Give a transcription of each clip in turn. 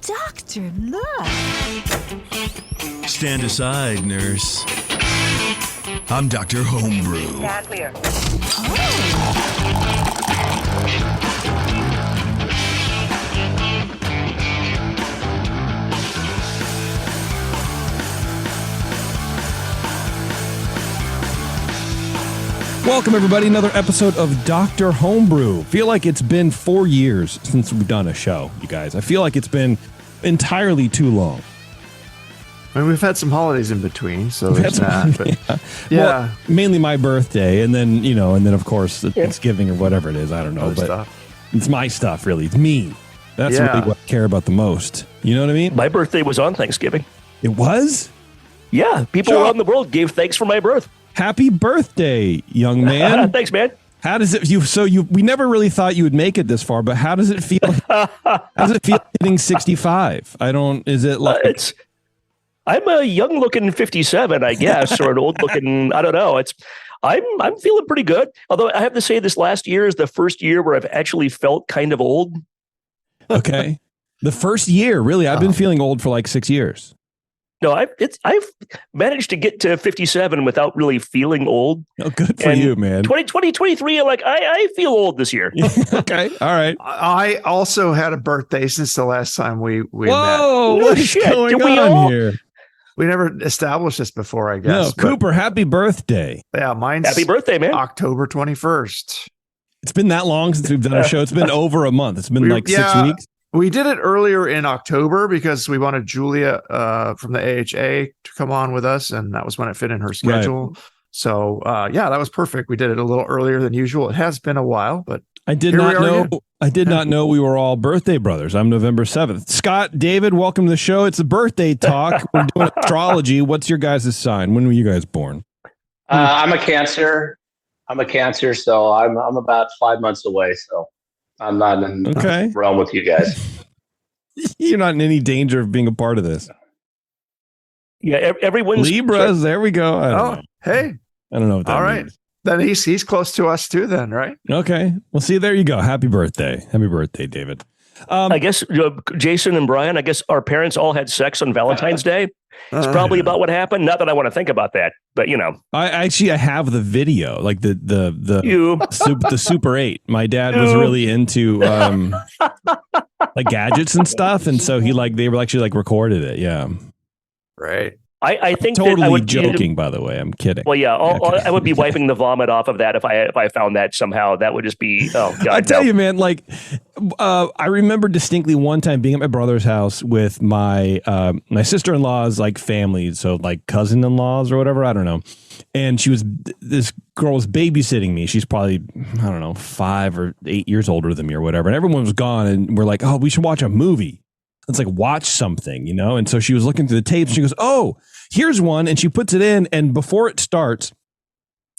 Doctor, look. Stand aside, nurse. I'm Dr. Homebrew. Stand clear. Welcome, everybody. Another episode of Dr. Homebrew. Feel like it's been 4 years since we've done a show, you guys. I feel like it's been entirely too long. I mean, we've had some holidays in between, so there's that. But yeah. Well, mainly my birthday, and then, of course, Thanksgiving or whatever it is. I don't know, Other but stuff. it's my stuff, really. It's me. That's Yeah. really what I care about the most. You know what I mean? My birthday was on Thanksgiving. It was? Yeah, people around the world gave thanks for my birth. Happy birthday, young man. Thanks, man. How does it we never really thought you would make it this far, but how does it feel? How does it feel hitting 65? Is it like I'm a young looking 57, I guess, or an old looking, I don't know. I'm feeling pretty good. Although I have to say this last year is the first year where I've actually felt kind of old. Okay. The first year, really. I've been feeling old for like 6 years. No, I've managed to get to 57 without really feeling old. Oh, good for you, man. 2023, I feel old this year. Okay. All right. I also had a birthday since the last time we met. Whoa, No what is shit. going Did we on all? here? We never established this before, I No, guess. but Cooper, happy birthday. yeah, mine's Happy birthday, man. October 21st. It's been that long since we've done a show. It's been over a month. It's been like 6 weeks. We did it earlier in October because we wanted Julia from the AHA to come on with us, and that was when it fit in her schedule. Right. So, that was perfect. We did it a little earlier than usual. It has been a while, but I did here not we are know. again. I did not know we were all birthday brothers. I'm November 7th. Scott, David, welcome to the show. It's a birthday talk. We're doing astrology. What's your guys' sign? When were you guys born? I'm a Cancer. So I'm about 5 months away. So I'm not in Okay. the realm with you guys. You're not in any danger of being a part of this. Yeah, everyone's Libras, there we go. I don't know. Hey, I don't know what that all right. means. Then he's close to us too, then, right? Okay. Well, see, there you go. Happy birthday. Happy birthday, David. I guess Jason and Brian, I guess our parents all had sex on Valentine's Day. It's probably about what happened. Not that I want to think about that, but I have the video, like the Super 8. My dad was You. really into like gadgets and stuff, and so they were actually recorded it. Yeah. Right. I think that I Totally would joking, by the way. I'm kidding. Well, yeah, Okay. I would be wiping the vomit off of that if I found that somehow. That would just be God. I tell no. you, man, I remember distinctly one time being at my brother's house with my sister-in-law's family, so cousin-in-laws or whatever, I don't know. And this girl was babysitting me. She's probably, I don't know, 5 or 8 years older than me or whatever. And everyone was gone, and we're like, oh, we should watch a movie. Let's watch something, And so she was looking through the tapes. And she goes, oh, here's one. And she puts it in. And before it starts,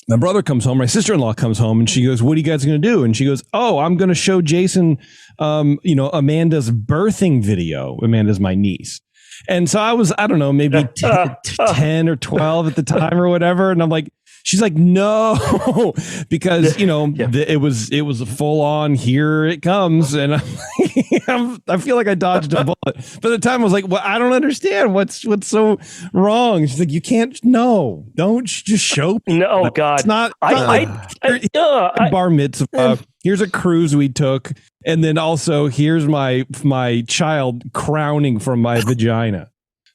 my brother comes home. My sister-in-law comes home, and she goes, what are you guys going to do? And she goes, oh, I'm going to show Jason, Amanda's birthing video. Amanda's my niece. And so I was, I don't know, maybe 10 or 12 at the time or whatever. And I'm like, she's like, no, because, it was a full on, here it comes. And I feel like I dodged a bullet. But at the time I was like, well, I don't understand what's so wrong. She's like, you can't, don't just show people. No, God. It's not, bar mitzvah. Here's a cruise we took. And then also here's my child crowning from my vagina.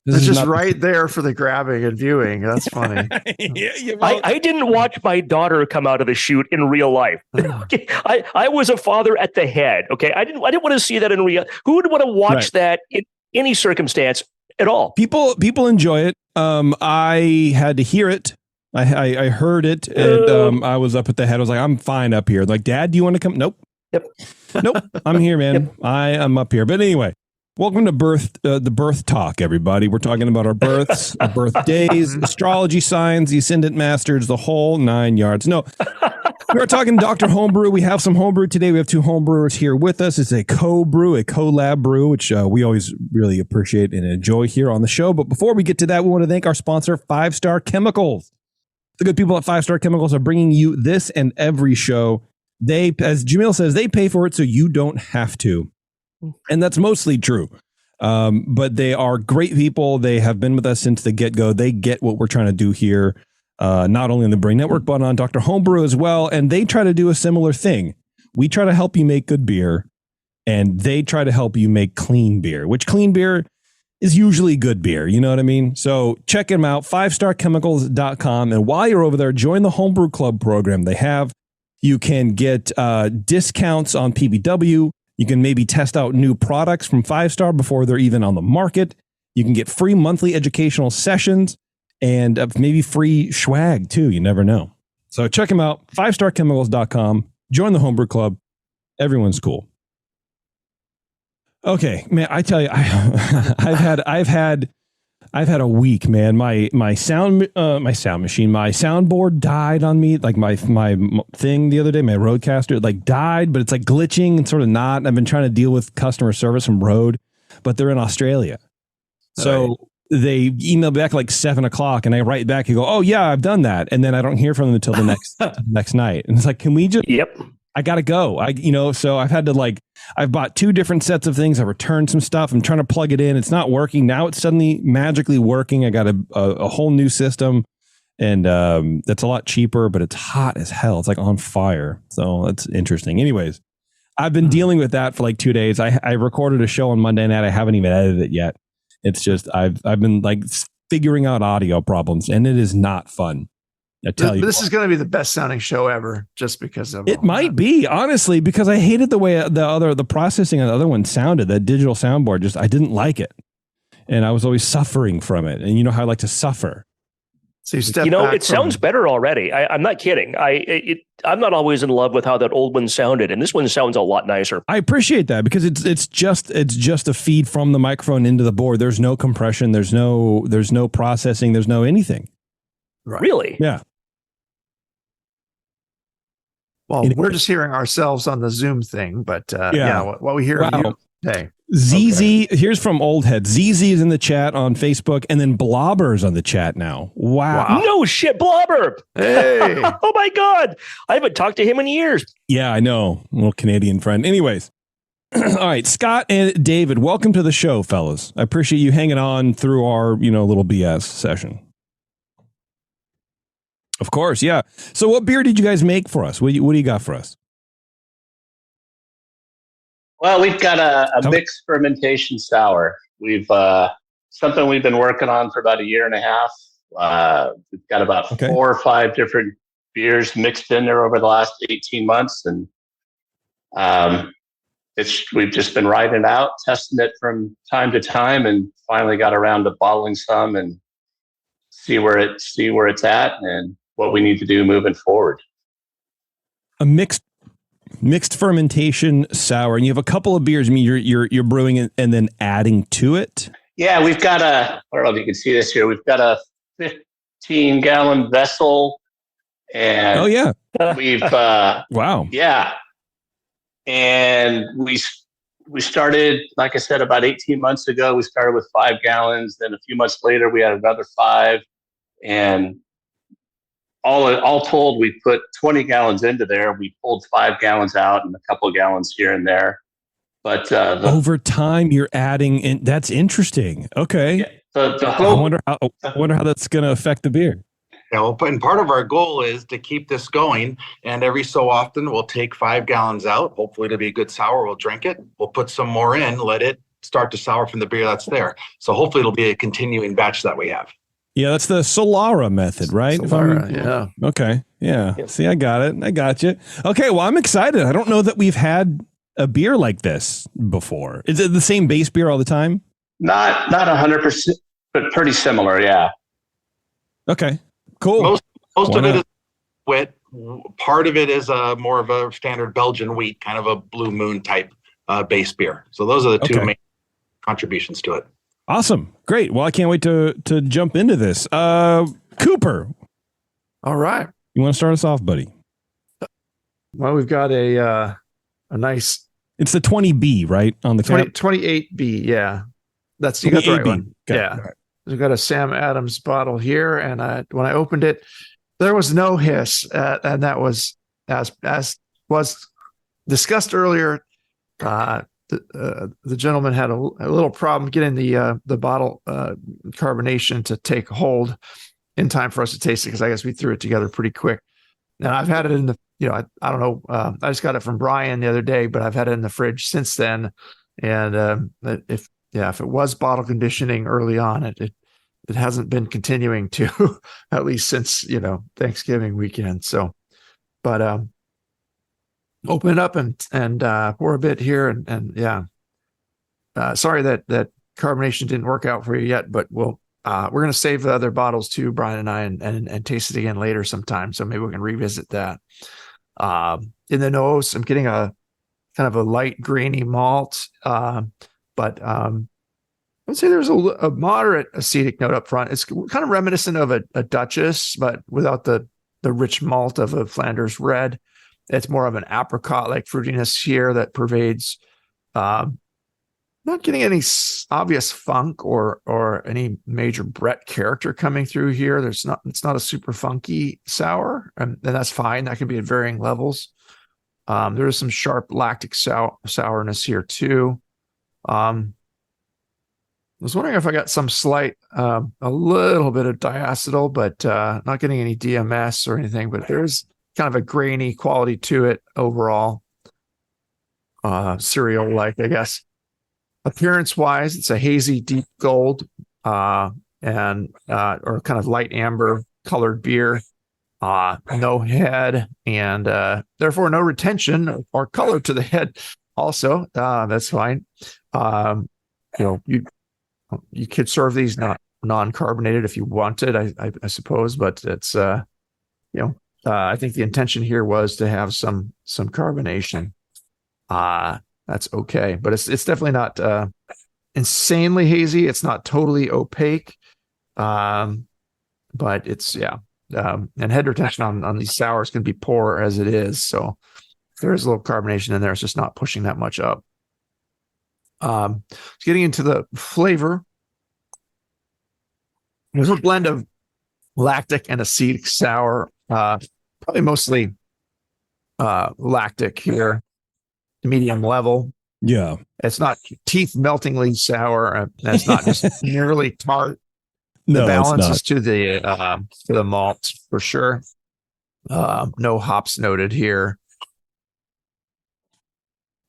It's just right there for the grabbing and viewing. That's funny. I didn't watch my daughter come out of the chute in real life. Okay, I was a father at the head. Okay, I didn't want to see that in real. Who would want to watch that in any circumstance at all? People enjoy it. I had to hear it. I heard it, and I was up at the head. I was like, I'm fine up here. Like, Dad, do you want to come? Nope. Yep. Nope. I'm here, man. Yep. I am up here. But anyway. Welcome to the birth talk, everybody. We're talking about our births, our birthdays, astrology signs, the ascendant masters, the whole 9 yards. No, we are talking Dr. Homebrew. We have some homebrew today. We have two homebrewers here with us. It's a co-brew, a collab brew, which we always really appreciate and enjoy here on the show. But before we get to that, we want to thank our sponsor, 5 Star Chemicals. The good people at 5 Star Chemicals are bringing you this and every show. They, as Jamil says, they pay for it so you don't have to. And that's mostly true. But they are great people. They have been with us since the get-go. They get what we're trying to do here, not only on the Brain Network, but on Dr. Homebrew as well. And they try to do a similar thing. We try to help you make good beer, and they try to help you make clean beer, which clean beer is usually good beer. You know what I mean? So check them out, 5starchemicals.com. And while you're over there, join the Homebrew Club program they have. You can get discounts on PBW. You can maybe test out new products from 5-Star before they're even on the market. You can get free monthly educational sessions and maybe free swag too. You never know. So check them out, 5starchemicals.com. Join the Homebrew Club. Everyone's cool. Okay, man, I tell you, I've had a week, man. My soundboard died on me. Like my thing the other day, my Rodecaster, like died, but it's like glitching and sort of not. I've been trying to deal with customer service from Rode, but they're in Australia. So they email back like 7:00 and I write back and go, oh yeah, I've done that. And then I don't hear from them until the next night. And it's like, can we just, I got to go. So I've had to I've bought 2 different sets of things. I returned some stuff. I'm trying to plug it in. It's not working. Now it's suddenly magically working. I got a whole new system, and that's a lot cheaper, but it's hot as hell. It's like on fire. So that's interesting. Anyways, I've been dealing with that for like 2 days. I recorded a show on Monday night. I haven't even edited it yet. It's just, I've been like figuring out audio problems, and it is not fun. I tell you, this is going to be the best sounding show ever, just because of it. Might be, honestly, because I hated the way the processing on the other one sounded. That digital soundboard, I didn't like it, and I was always suffering from it. And you know how I like to suffer. So it sounds better already. I'm not kidding. I'm not always in love with how that old one sounded, and this one sounds a lot nicer. I appreciate that, because it's just a feed from the microphone into the board. There's no compression. There's no processing. There's no anything. Right. Really? Yeah. Well, we're just hearing ourselves on the Zoom thing, but what we hear you. Hey, ZZ, here's from Old Head. ZZ is in the chat on Facebook, and then Blobber's on the chat now. Wow. No shit, Blobber. Hey. Oh my God. I haven't talked to him in years. Yeah, I know. Little Canadian friend. Anyways. All right, Scott and David, welcome to the show, fellas. I appreciate you hanging on through our, little BS session. Of course, yeah. So what beer did you guys make for us? What do you got for us? Well, we've got a mixed fermentation sour. We've something we've been working on for about a year and a half. We've got about 4 or 5 different beers mixed in there over the last 18 months, and we've just been riding it out, testing it from time to time, and finally got around to bottling some and see where it's at and what we need to do moving forward. A mixed fermentation sour, and you have a couple of beers. I mean, you're brewing it and then adding to it. Yeah, we've got I don't know if you can see this here. We've got a 15-gallon vessel, and we've wow, yeah, and we started, like I said, about 18 months ago. We started with 5 gallons. Then a few months later, we had another 5, and all told, we put 20 gallons into there. We pulled 5 gallons out and a couple of gallons here and there. But over time, you're adding in. That's interesting. Okay. Yeah, I wonder how that's going to affect the beer. Yeah, well, and part of our goal is to keep this going. And every so often, we'll take 5 gallons out. Hopefully, it'll be a good sour. We'll drink it. We'll put some more in, let it start to sour from the beer that's there. So hopefully, it'll be a continuing batch that we have. Yeah, that's the Solera method, right? Solera, yeah. Okay. Yeah. See, I got it. I got you. Okay. Well, I'm excited. I don't know that we've had a beer like this before. Is it the same base beer all the time? Not 100%, but pretty similar. Yeah. Okay. Cool. Most of it is wheat. Part of it is more of a standard Belgian wheat, kind of a Blue Moon type base beer. So those are the 2 main contributions to it. Awesome. Great. Well, I can't wait to jump into this. Cooper. All right. You want to start us off, buddy? Well, we've got a nice. It's the 20B, right? On the 28B. Yeah. You got the right one. Okay. Yeah. Right. We've got a Sam Adams bottle here. And when I opened it, there was no hiss. And that was, as was discussed earlier, the gentleman had a little problem getting the bottle carbonation to take hold in time for us to taste it, because I guess we threw it together pretty quick. And I've had it in the, I don't know, I just got it from Brian the other day, but I've had it in the fridge since then. And if it was bottle conditioning early on, it hasn't been continuing to at least since Thanksgiving weekend. So, but open it up and pour a bit here, and yeah. Sorry that carbonation didn't work out for you yet, but we're going to save the other bottles too, Brian and I, and taste it again later sometime. So maybe we can revisit that. In the nose, I'm getting a kind of a light grainy malt, but I would say there's a moderate acetic note up front. It's kind of reminiscent of a Duchess, but without the rich malt of a Flanders red. It's more of an apricot-like fruitiness here that pervades. Not getting any obvious funk or any major Brett character coming through here. It's not a super funky sour, and that's fine. That can be at varying levels. There is some sharp lactic sourness here too. I was wondering if I got some slight, a little bit of diacetyl, but not getting any DMS or anything. But there's kind of a grainy quality to it overall. Cereal-like, I guess. Appearance-wise, it's a hazy, deep gold, or kind of light amber colored beer. No head, and therefore no retention or color to the head. Also, that's fine. You could serve these non-carbonated if you wanted, I suppose, but it's I think the intention here was to have some carbonation. That's okay, but it's definitely not insanely hazy. It's not totally opaque, but it's and head retention on these sours can be poor as it is. So if there is a little carbonation in there, it's just not pushing that much up. Getting into the flavor, there's a blend of lactic and acetic sour, probably mostly lactic here, medium level. Yeah, it's not teeth meltingly sour. It's not just nearly tart. No, the balance it's is to the malt for sure. No hops noted here.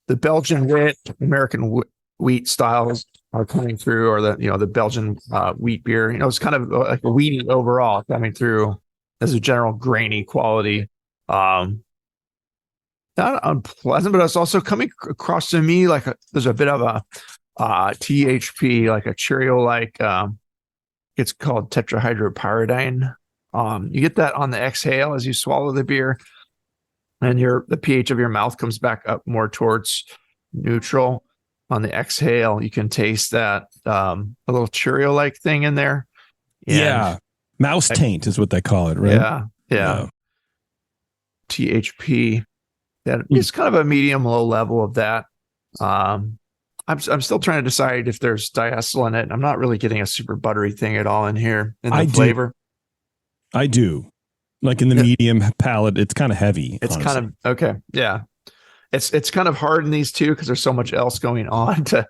The Belgian wheat, American wheat styles are coming through, or the Belgian wheat beer. It's kind of like a wheaty overall coming through as a general grainy quality. Not unpleasant, but it's also coming across to me like there's a bit of a THP, like a Cheerio-like. It's called tetrahydropyridine. You get that on the exhale as you swallow the beer, and the pH of your mouth comes back up more towards neutral. On the exhale, you can taste that a little Cheerio-like thing in there. And mouse taint is what they call it, right? Yeah. THP. That is kind of a medium-low level of that. I'm still trying to decide if there's diacetyl in it. I'm not really getting a super buttery thing at all in here in the flavor. I do. Like in the medium palate, it's kind of heavy. It's honestly kind of okay. Yeah. It's kind of hard in these two because there's so much else going on to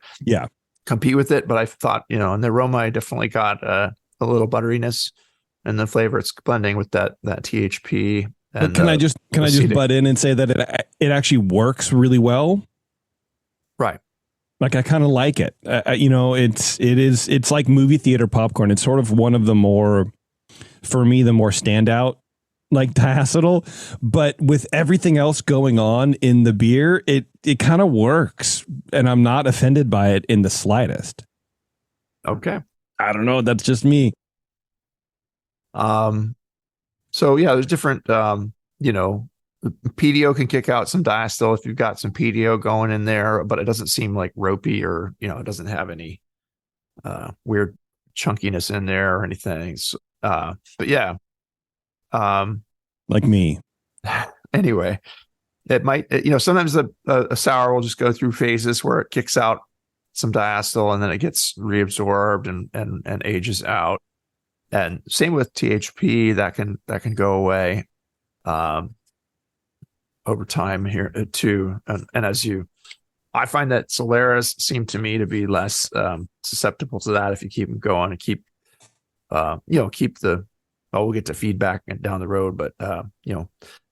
compete with it. But I thought, in the aroma, I definitely got a little butteriness, and the flavor it's blending with that THP. And, can I just butt in and say that it actually works really well? Right. Like I kind of like it. It's like movie theater popcorn. It's sort of one of the more, for me, the more standout like diacetyl, but with everything else going on in the beer, it kind of works, and I'm not offended by it in the slightest. Okay. I don't know. That's just me. So yeah, there's different, PDO can kick out some diacetyl if you've got some PDO going in there, but it doesn't seem like ropey or, it doesn't have any, weird chunkiness in there or anything. So, but yeah. Like me. Anyway, it might, sometimes a sour will just go through phases where it kicks out some diacetyl and then it gets reabsorbed and ages out. And same with THP, that can go away over time here too. And as you I find that Soleras seem to me to be less susceptible to that if you keep them going and keep we'll get to feedback down the road, but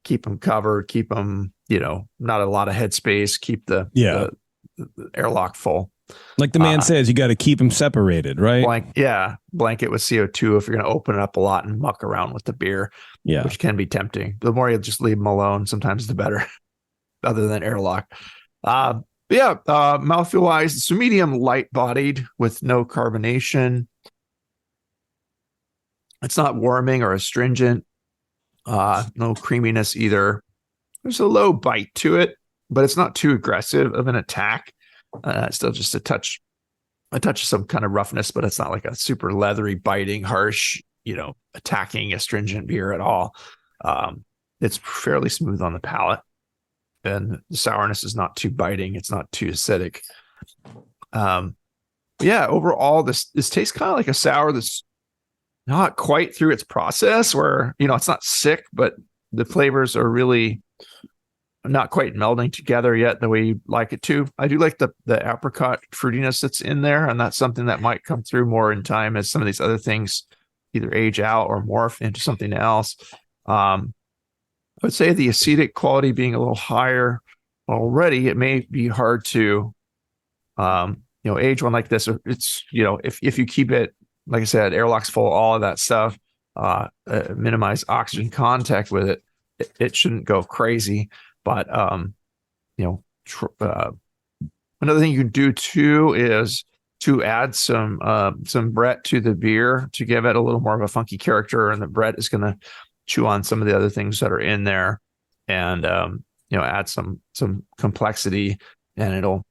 keep them covered, keep them, not a lot of headspace, keep the airlock full. Like the man says, you got to keep them separated, right? Blanket with CO2 if you're going to open it up a lot and muck around with the beer, which can be tempting. The more you just leave them alone, sometimes the better, other than airlock. Mouthfeel wise, it's medium light bodied with no carbonation. It's not warming or astringent. No creaminess either. There's a low bite to it, but it's not too aggressive of an attack. Still just a touch of some kind of roughness, but it's not like a super leathery, biting, harsh, attacking astringent beer at all. It's fairly smooth on the palate, and the sourness is not too biting. It's not too acidic. Overall, this tastes kind of like a sour that's not quite through its process, where it's not sick, but the flavors are really not quite melding together yet the way you'd like it to. I do like the apricot fruitiness that's in there, and that's something that might come through more in time as some of these other things either age out or morph into something else. I would say the acetic quality being a little higher already, it may be hard to age one like this. It's if you keep it, like I said, airlock's full, all of that stuff, minimize oxygen contact with it, it shouldn't go crazy. But another thing you can do too is to add some Brett to the beer to give it a little more of a funky character, and the Brett is going to chew on some of the other things that are in there, and add some complexity, and it'll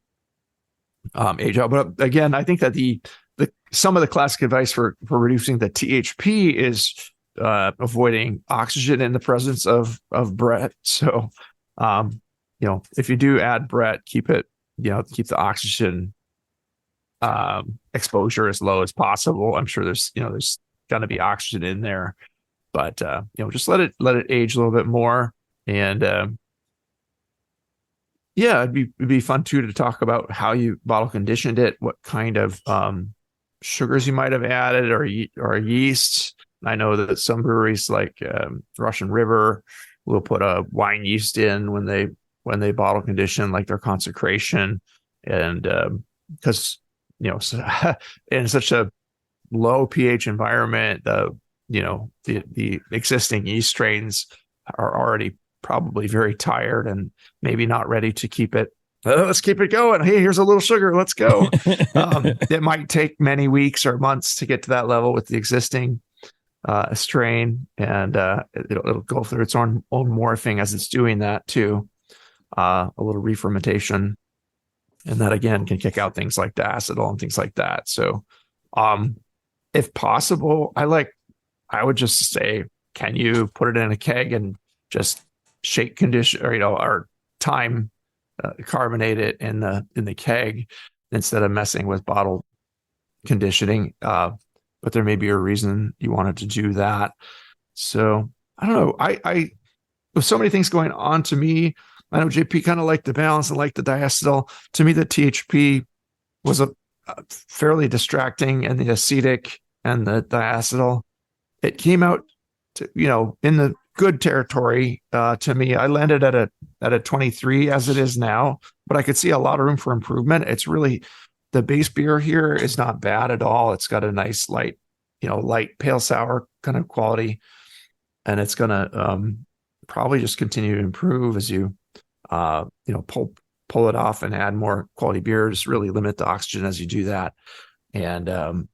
age out. But again, I think that some of the classic advice for reducing the THP is avoiding oxygen in the presence of Brett. So if you do add Brett, keep the oxygen exposure as low as possible. I'm sure there's going to be oxygen in there, but just let it age a little bit more. And it'd be fun too to talk about how you bottle conditioned it, what kind of sugars you might have added, or yeasts. I know that some breweries like Russian River will put a wine yeast in when they bottle condition, like their consecration, and because in such a low pH environment, the existing yeast strains are already probably very tired and maybe not ready to keep it. Let's keep it going. Hey, here's a little sugar. Let's go. It might take many weeks or months to get to that level with the existing strain, and it'll go through its own morphing as it's doing that too. A little re-fermentation, and that again can kick out things like diacetyl and things like that. So, if possible, I would just say, can you put it in a keg and just shake condition, or time carbonate it in the keg instead of messing with bottle conditioning? But there may be a reason you wanted to do that. So I don't know. I with so many things going on, to me, I know JP kind of liked the balance and liked the diacetyl. To me, the THP was a fairly distracting, and the acetic and the diacetyl, it came out to, in the good territory. To me, I landed at a 23 as it is now, but I could see a lot of room for improvement. It's really, the base beer here is not bad at all. It's got a nice light pale sour kind of quality, and it's gonna probably just continue to improve as you pull it off and add more quality beer. Just really limit the oxygen as you do that, and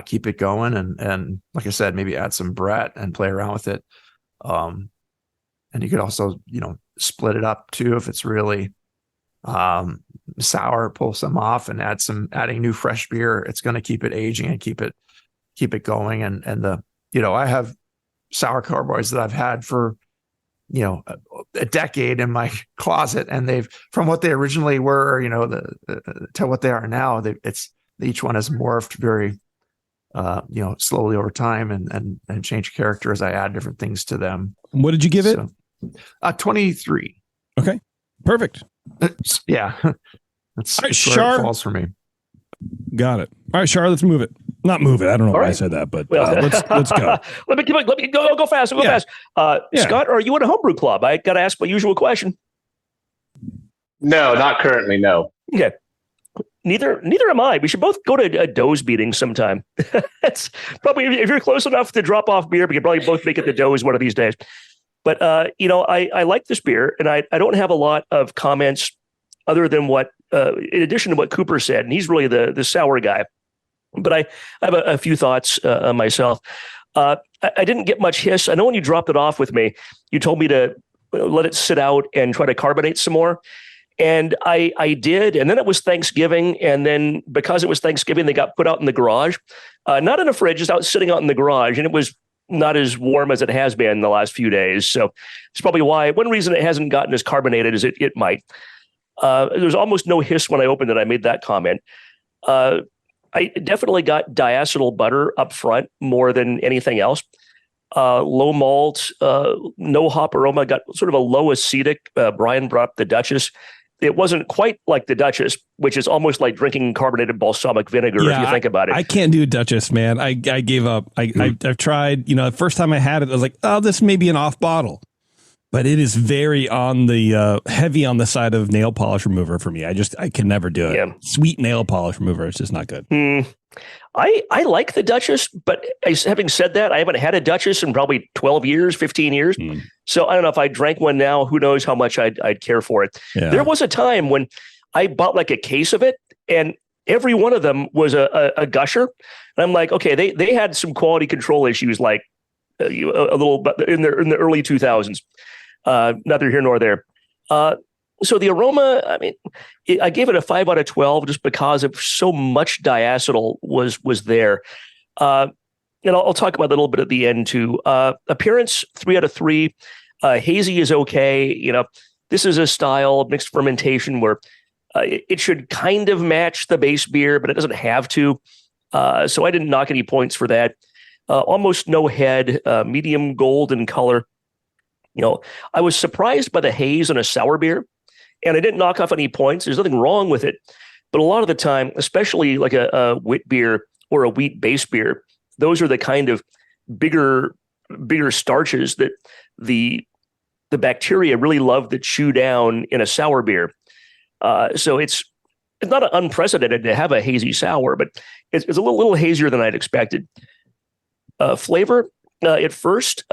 keep it going. And like I said, maybe add some Brett and play around with it. And you could also split it up too if it's really sour, pull some off and adding new fresh beer. It's going to keep it aging and keep it going. And I have sour carboys that I've had for a decade in my closet, and they've, from what they originally were, to what they are now, each one has morphed very slowly over time and change character as I add different things to them. What did you give it? 23. Okay, perfect. Yeah, that's All right, where Shar. it falls for me. Got it. All right, Char, let's move it. Not move it. I don't know All why I right. said that, but Well, let's go. let me go fast. Go Yeah. fast. Yeah. Scott, are you in a homebrew club? I got to ask my usual question. No, not currently. No. Okay. Neither am I. We should both go to a Doe's meeting sometime. That's probably, if you're close enough to drop off beer, we could probably both make it to Doe's one of these days. But I like this beer, and I don't have a lot of comments other than what, in addition to what Cooper said, and he's really the sour guy. But I have a few thoughts myself. I didn't get much hiss. I know when you dropped it off with me, you told me to let it sit out and try to carbonate some more. And I did. And then it was Thanksgiving. And then because it was Thanksgiving, they got put out in the garage, not in a fridge, just out sitting out in the garage. And it was not as warm as it has been the last few days. So it's probably why one reason it hasn't gotten as carbonated as it might. There's almost no hiss when I opened it. I made that comment. I definitely got diacetyl butter up front more than anything else. Low malt, no hop aroma, got sort of a low acetic. Brian brought up the Duchess. It wasn't quite like the Duchess, which is almost like drinking carbonated balsamic vinegar, if you think about it. I can't do Duchess, man. I gave up. I've tried, the first time I had it, I was like, oh, this may be an off bottle. But it is very on the heavy on the side of nail polish remover for me. I can never do it. Yeah. Sweet nail polish remover. It's just not good. I like the Duchess, but having said that, I haven't had a Duchess in probably 12 years, 15 years. So I don't know if I drank one now, who knows how much I'd care for it. Yeah. There was a time when I bought like a case of it and every one of them was a gusher. And I'm like, okay, they had some quality control issues, like a little in the early 2000s. Neither here nor there. So the aroma, I mean, I gave it a 5 out of 12 just because of so much diacetyl was there. And I'll talk about that a little bit at the end too. Appearance, 3 out of 3. Hazy is okay. This is a style of mixed fermentation where it should kind of match the base beer, but it doesn't have to. So I didn't knock any points for that. Almost no head, medium gold in color. I was surprised by the haze in a sour beer, and I didn't knock off any points. There's nothing wrong with it. But a lot of the time, especially like a wit beer or a wheat base beer, those are the kind of bigger starches that the bacteria really love to chew down in a sour beer. So it's not unprecedented to have a hazy sour, but it's a little hazier than I'd expected. Flavor, at first,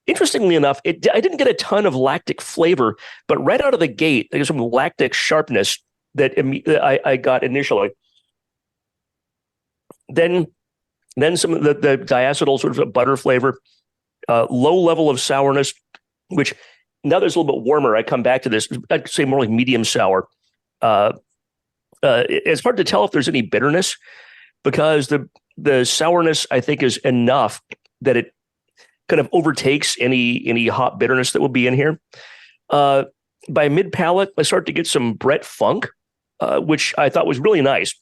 interestingly enough, I didn't get a ton of lactic flavor, but right out of the gate, there's some lactic sharpness that I got initially. Then some of the diacetyl sort of a butter flavor, low level of sourness, which now there's a little bit warmer. I come back to this. I'd say more like medium sour. It's hard to tell if there's any bitterness because the sourness, I think, is enough that it kind of overtakes any hop bitterness that will be in here. By mid palate, I start to get some Brett funk, which I thought was really nice,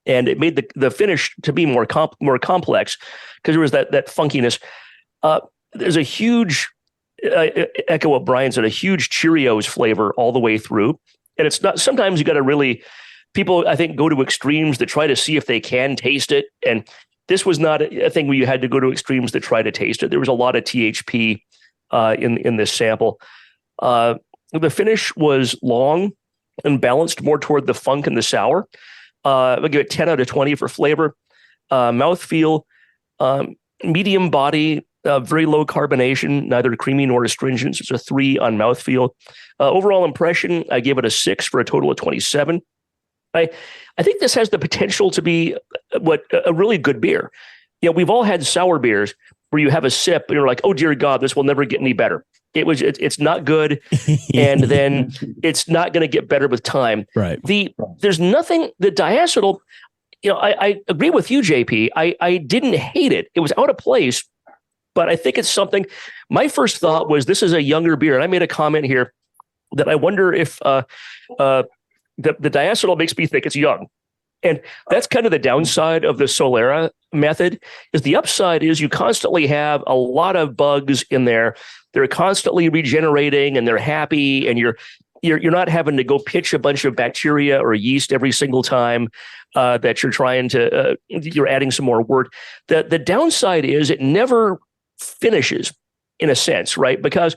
and it made the finish to be more complex because there was that funkiness. There's a huge echo what Brian said, a huge Cheerios flavor all the way through, and it's not. Sometimes you got to really, people I think go to extremes to try to see if they can taste it, and this was not a thing where you had to go to extremes to try to taste it. There was a lot of THP in this sample. The finish was long and balanced more toward the funk and the sour. I'll give it 10 out of 20 for flavor. Mouthfeel, medium body, very low carbonation, neither creamy nor astringent. It's a 3 on mouthfeel. Overall impression, I gave it a 6 for a total of 27. I think this has the potential to be a really good beer. We've all had sour beers where you have a sip and you're like, oh dear God, this will never get any better. It's not good, and then it's not going to get better with time. Right. There's nothing. The diacetyl. I agree with you, JP. I didn't hate it. It was out of place, but I think it's something. My first thought was this is a younger beer, and I made a comment here that I wonder if the diacetyl makes me think it's young. And that's kind of the downside of the Solera method. Is the upside is you constantly have a lot of bugs in there. They're constantly regenerating and they're happy, and you're you're not having to go pitch a bunch of bacteria or yeast every single time that you're trying to you're adding some more wort. The downside is it never finishes in a sense, right? Because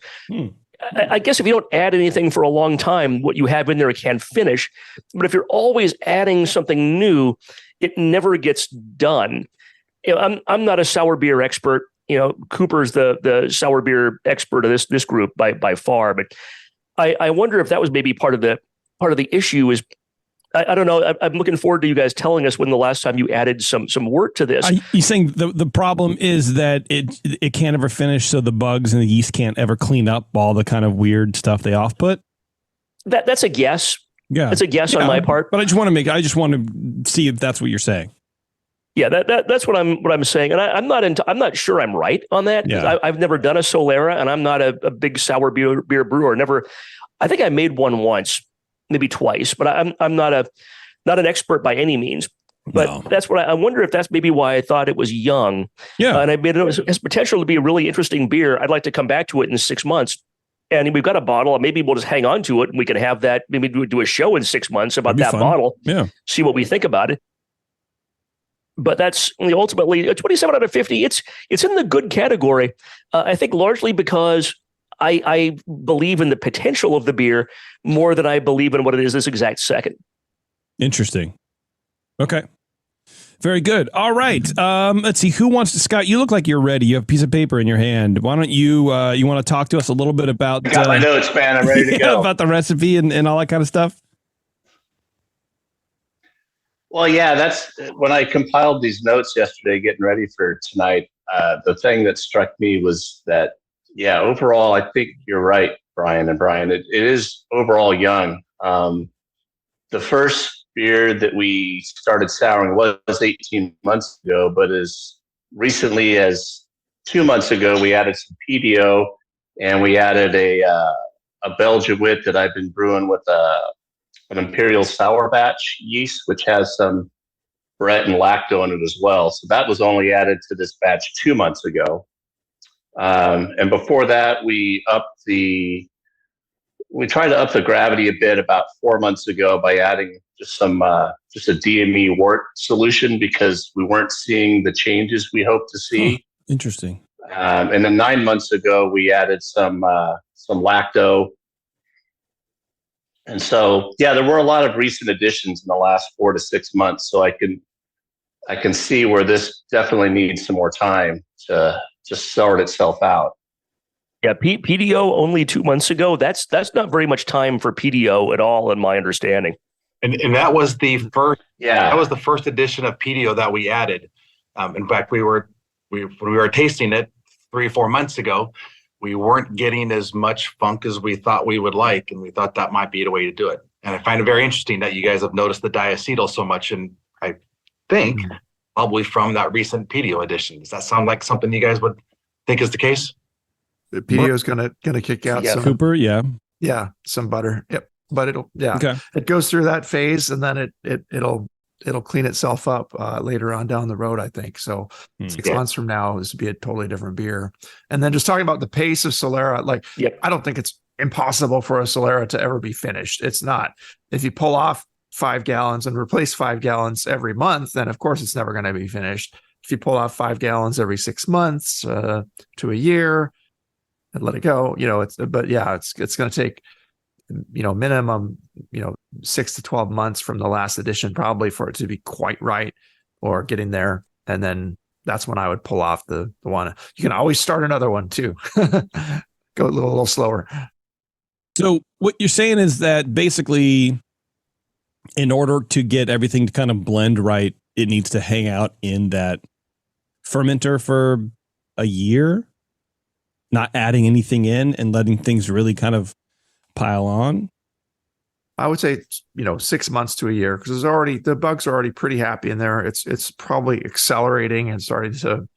I guess if you don't add anything for a long time, what you have in there can finish. But if you're always adding something new, it never gets done. I'm not a sour beer expert. Cooper's the sour beer expert of this group by far. But I wonder if that was maybe part of the issue. Is I don't know. I'm looking forward to you guys telling us when the last time you added some wort to this. You saying the problem is that it can't ever finish, so the bugs and the yeast can't ever clean up all the kind of weird stuff they off-put? That's a guess. Yeah, it's a guess on my part. But I just want to see if that's what you're saying. Yeah, that's what I'm saying, and I'm not sure I'm right on that. Yeah. I've never done a Solera, and I'm not a big sour beer brewer. Never. I think I made one once, maybe twice, but I'm not an expert by any means. But that's what I wonder if that's maybe why I thought it was young. Yeah, and I made it has potential to be a really interesting beer. I'd like to come back to it in 6 months. And we've got a bottle, and maybe we'll just hang on to it, and we can have that. Maybe do a show in 6 months about that bottle. Yeah, see what we think about it. But that's ultimately 27 out of 50. It's in the good category. I think largely because I believe in the potential of the beer more than I believe in what it is this exact second. Interesting. Okay. Very good. All right. Let's see. Who wants to, Scott, you look like you're ready. You have a piece of paper in your hand. Why don't you want to talk to us a little bit about... I got my notes, man. I'm ready to go. About the recipe and all that kind of stuff? Well, yeah, that's when I compiled these notes yesterday, getting ready for tonight. The thing that struck me was that, overall, I think you're right, Brian. It is overall young. The first beer that we started souring was 18 months ago, but as recently as 2 months ago, we added some PDO and we added a Belgian wit that I've been brewing with an Imperial Sour Batch yeast, which has some Brett and lacto in it as well. So that was only added to this batch 2 months ago. And before that, we tried to up the gravity a bit about 4 months ago by adding just a DME wort solution because we weren't seeing the changes we hoped to see. Interesting. And then 9 months ago, we added some lacto. And so, there were a lot of recent additions in the last 4 to 6 months. So I can see where this definitely needs some more time to just sort itself out. Yeah, PDO only 2 months ago. That's not very much time for PDO at all, in my understanding. And that was the first. Yeah, that was the first edition of PDO that we added. In fact, when we were tasting it 3 or 4 months ago, we weren't getting as much funk as we thought we would like, and we thought that might be the way to do it. And I find it very interesting that you guys have noticed the diacetyl so much, and I think probably from that recent PDO edition. Does that sound like something you guys would think is the case? The PDO is gonna kick out some Cooper, some butter. Yep, but okay. It goes through that phase, and then it'll clean itself up later on down the road, I think. So 6 months from now, this would be a totally different beer. And then just talking about the pace of Solera, I don't think it's impossible for a Solera to ever be finished. It's not. If you pull off 5 gallons and replace 5 gallons every month, then of course it's never going to be finished. If you pull off 5 gallons every 6 months to a year and let it go, it's going to take, minimum, 6 to 12 months from the last edition, probably, for it to be quite right or getting there. And then that's when I would pull off the one. You can always start another one too. Go a little slower. So what you're saying is that basically, in order to get everything to kind of blend right, it needs to hang out in that fermenter for a year, not adding anything in and letting things really kind of pile on. I would say, 6 months to a year, because the bugs are already pretty happy in there. It's probably accelerating and starting to,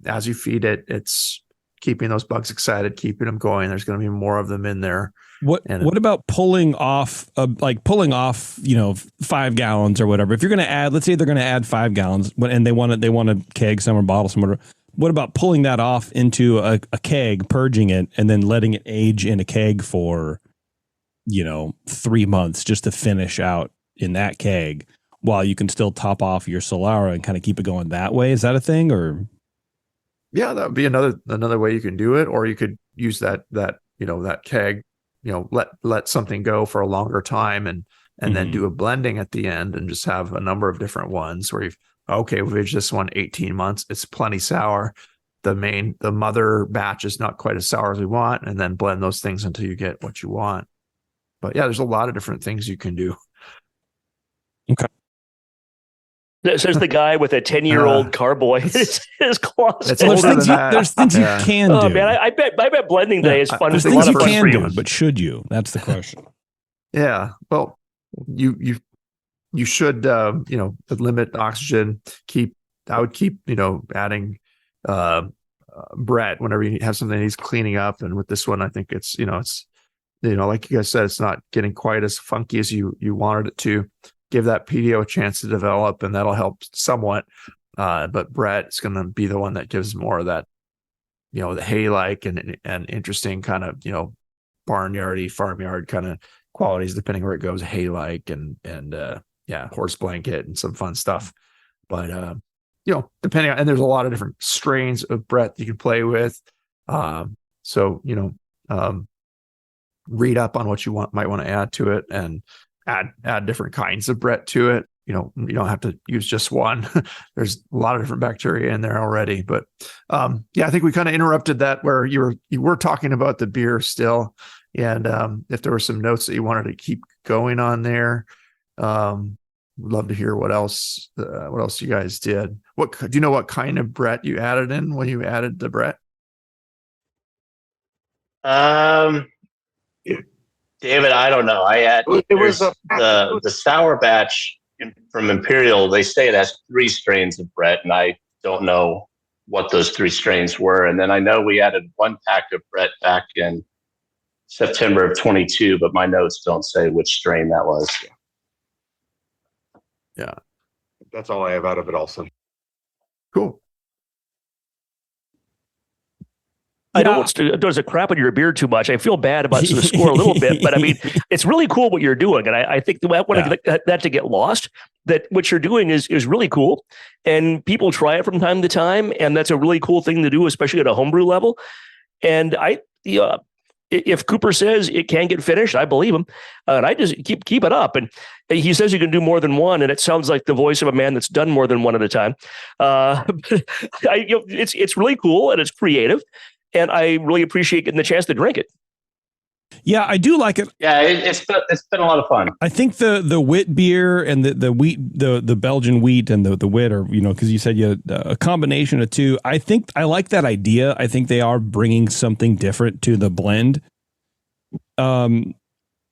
as you feed it, it's keeping those bugs excited, keeping them going. There's going to be more of them in there. What about pulling off 5 gallons or whatever? If you're going to add, let's say they're going to add 5 gallons and they want to keg some or bottle some or what about pulling that off into a keg, purging it, and then letting it age in a keg for 3 months just to finish out in that keg while you can still top off your Solera and kind of keep it going that way. Is that a thing? Or yeah, that would be another way you can do it. Or you could use that keg, let something go for a longer time and then do a blending at the end and just have a number of different ones where we've aged this one 18 months. It's plenty sour. The mother batch is not quite as sour as we want, and then blend those things until you get what you want. But yeah, there's a lot of different things you can do. Okay. Says the guy with a 10-year-old carboy in his closet. There's things you can do. Oh man, I bet blending day is fun. There's things you can do, but should you? That's the question. Yeah. Well, you should limit oxygen. I would keep adding Brett whenever you have something that needs cleaning up. And with this one, I think it's like you guys said, it's not getting quite as funky as you wanted it to. Give that PDO a chance to develop, and that'll help somewhat. But Brett is going to be the one that gives more of that, the hay-like and interesting kind of, barnyardy, farmyard kind of qualities, depending where it goes, hay-like and horse blanket and some fun stuff. But, depending on, and there's a lot of different strains of Brett you can play with. Read up on what you might want to add to it, and add different kinds of Brett to it. You don't have to use just one. There's a lot of different bacteria in there already. But I think we kind of interrupted that where you were talking about the beer still, and if there were some notes that you wanted to keep going on there, would love to hear what else you guys did. Do you know what kind of Brett you added in when you added the Brett? David, I don't know. The sour batch from Imperial. They say it has 3 strains of Brett, and I don't know what those 3 strains were. And then I know we added 1 pack of Brett back in September of 22, but my notes don't say which strain that was. Yeah, that's all I have out of it. Also, cool. I don't want to does a crap on your beer too much. I feel bad about the score a little bit, but I mean, it's really cool what you're doing. And I think I want to get that to get lost, that what you're doing is really cool. And people try it from time to time. And that's a really cool thing to do, especially at a homebrew level. And if Cooper says it can get finished, I believe him. And I just keep it up. And he says you can do more than one. And it sounds like the voice of a man that's done more than one at a time. It's really cool and it's creative. And I really appreciate getting the chance to drink it. Yeah, I do like it. Yeah, it's been a lot of fun. I think the wit beer and the wheat, the Belgian wheat and the wit are, because you said you had a combination of 2. I think I like that idea. I think they are bringing something different to the blend. I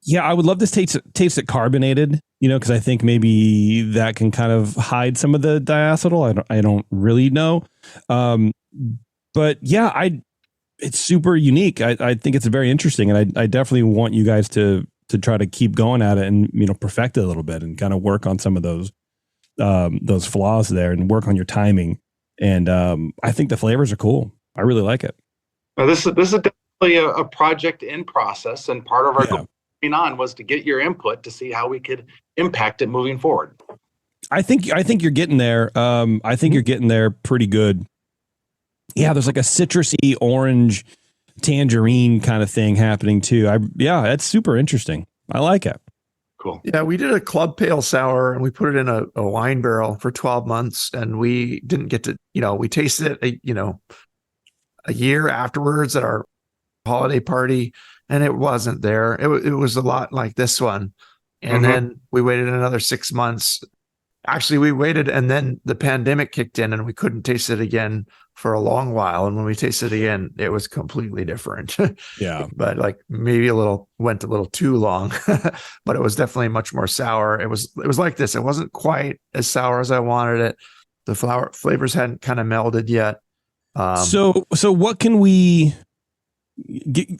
would love to taste it carbonated, because I think maybe that can kind of hide some of the diacetyl. I don't really know. But yeah, it's super unique. I think it's very interesting, and I definitely want you guys to try to keep going at it and perfect it a little bit and kind of work on some of those flaws there and work on your timing. And I think the flavors are cool. I really like it. Now, this is definitely a project in process, and part of our goal on was to get your input to see how we could impact it moving forward. I think you're getting there. I think you're getting there pretty good. Yeah, there's like a citrusy orange tangerine kind of thing happening too. That's super interesting. I like it. Cool. Yeah, we did a club pale sour and we put it in a wine barrel for 12 months, and we didn't get to, we tasted it, a year afterwards at our holiday party, and it wasn't there. It was a lot like this one. And then we waited another 6 months. Actually, we waited, and then the pandemic kicked in and we couldn't taste it again for a long while. And when we tasted it again, it was completely different. Yeah. But maybe went a little too long, but it was definitely much more sour. It was like this. It wasn't quite as sour as I wanted it. The flavors hadn't kind of melded yet. So what can we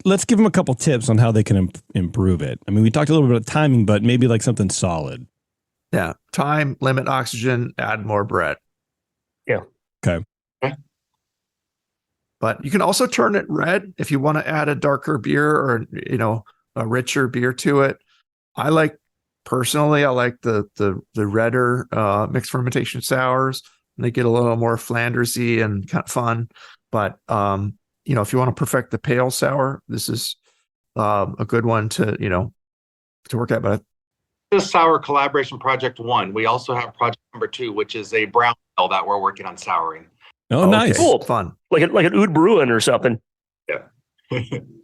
let's give them a couple tips on how they can improve it. I mean, we talked a little bit about timing, but maybe like something solid. Yeah. Time, limit oxygen, add more Brett. Yeah. Okay. But you can also turn it red if you want to add a darker beer or, a richer beer to it. I like the redder mixed fermentation sours. They get a little more Flandersy and kind of fun. But if you want to perfect the pale sour, this is a good one to work at. But This sour collaboration project 1. We also have project number 2, which is a brown ale that we're working on souring. Oh, nice. Cool. Fun. Like an Oud Bruin or something. Yeah.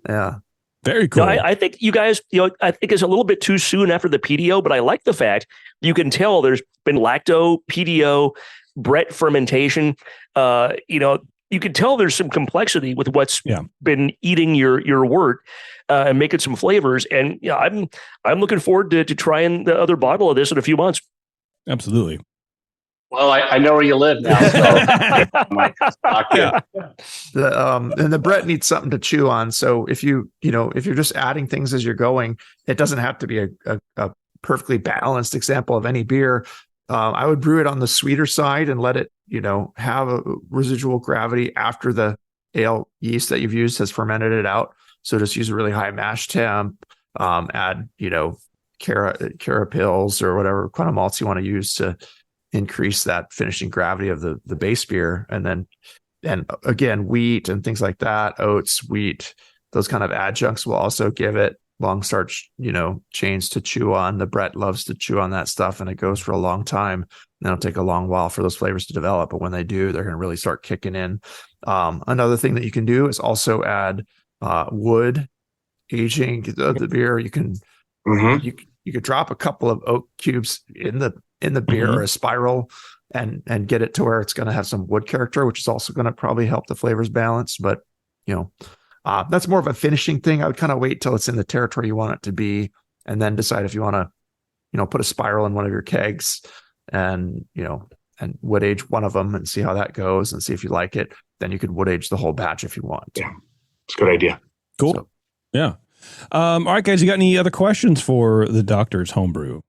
Yeah. Very cool. No, I think you guys, I think it's a little bit too soon after the PDO, but I like the fact you can tell there's been lacto, PDO, Brett fermentation. You can tell there's some complexity with what's been eating your wort and making some flavors. And I'm looking forward to trying the other bottle of this in a few months. Absolutely. Well, I know where you live now, so Mike, And the Brett needs something to chew on. So if you're just adding things as you're going, it doesn't have to be a perfectly balanced example of any beer. I would brew it on the sweeter side and let it, have a residual gravity after the ale yeast that you've used has fermented it out. So just use a really high mash temp, add, Cara pills or whatever kind of malts you want to use to increase that finishing gravity of the base beer. And again, wheat and things like that, oats, wheat, those kind of adjuncts will also give it long starch, chains to chew on. The Brett loves to chew on that stuff, and it goes for a long time. And it'll take a long while for those flavors to develop, but when they do, they're going to really start kicking in. Another thing that you can do is also add wood aging the beer. You can you could drop a couple of oak cubes in the beer or a spiral and get it to where it's going to have some wood character, which is also going to probably help the flavors balance. But that's more of a finishing thing. I would kind of wait till it's in the territory you want it to be, and then decide if you want to, put a spiral in one of your kegs and wood age one of them and see how that goes and see if you like it. Then you could wood age the whole batch if you want. Yeah, it's a good idea. Cool. So, yeah. All right, guys, you got any other questions for the doctor's homebrew?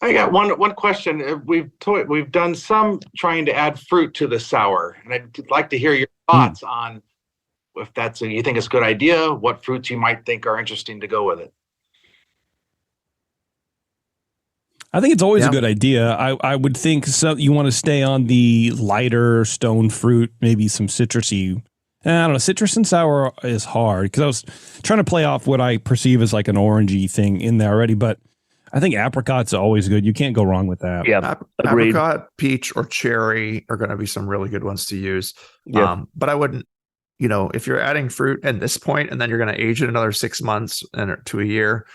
I got one question. We've done some trying to add fruit to the sour, and I'd like to hear your thoughts on if you think it's a good idea, what fruits you might think are interesting to go with it. I think it's always a good idea. I would think you want to stay on the lighter stone fruit, maybe some citrusy. I don't know. Citrus and sour is hard because I was trying to play off what I perceive as like an orangey thing in there already, but I think apricot's always good. You can't go wrong with that. Yeah, apricot, peach, or cherry are going to be some really good ones to use. Yeah. But I wouldn't, if you're adding fruit at this point and then you're going to age it another 6 months and to a year,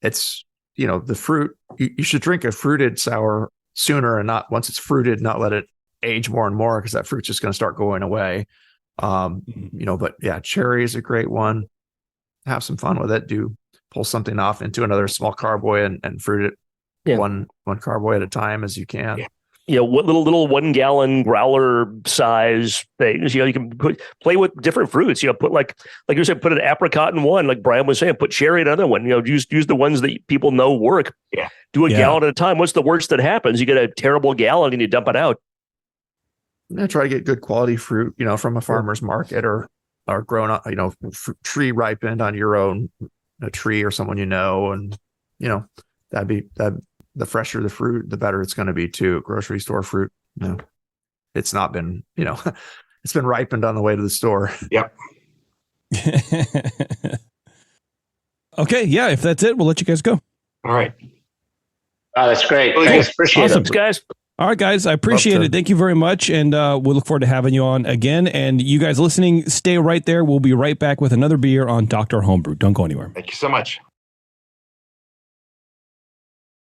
it's, the fruit, you should drink a fruited sour sooner and not once it's fruited, not let it age more and more because that fruit's just going to start going away. But yeah, cherry is a great one. Have some fun with it. Pull something off into another small carboy and fruit it one carboy at a time as you can. Yeah. What little 1 gallon growler size things, you can play with different fruits, put like you said, put an apricot in one, like Brian was saying, put cherry in another one, use the ones that people know work. Yeah. Do a gallon at a time. What's the worst that happens? You get a terrible gallon and you dump it out. Try to get good quality fruit, from a farmer's market or grown up, tree ripened on your own a tree or someone, and, the fresher the fruit, the better it's going to be too. Grocery store fruit, it's not been, it's been ripened on the way to the store. Yep. Okay. Yeah. If that's it, we'll let you guys go. All right. Oh, that's great. Really Thanks. Appreciate Awesome, it. guys. All right, guys. I appreciate it. Thank you very much. And we'll look forward to having you on again. And you guys listening, stay right there. We'll be right back with another beer on Dr. Homebrew. Don't go anywhere. Thank you so much.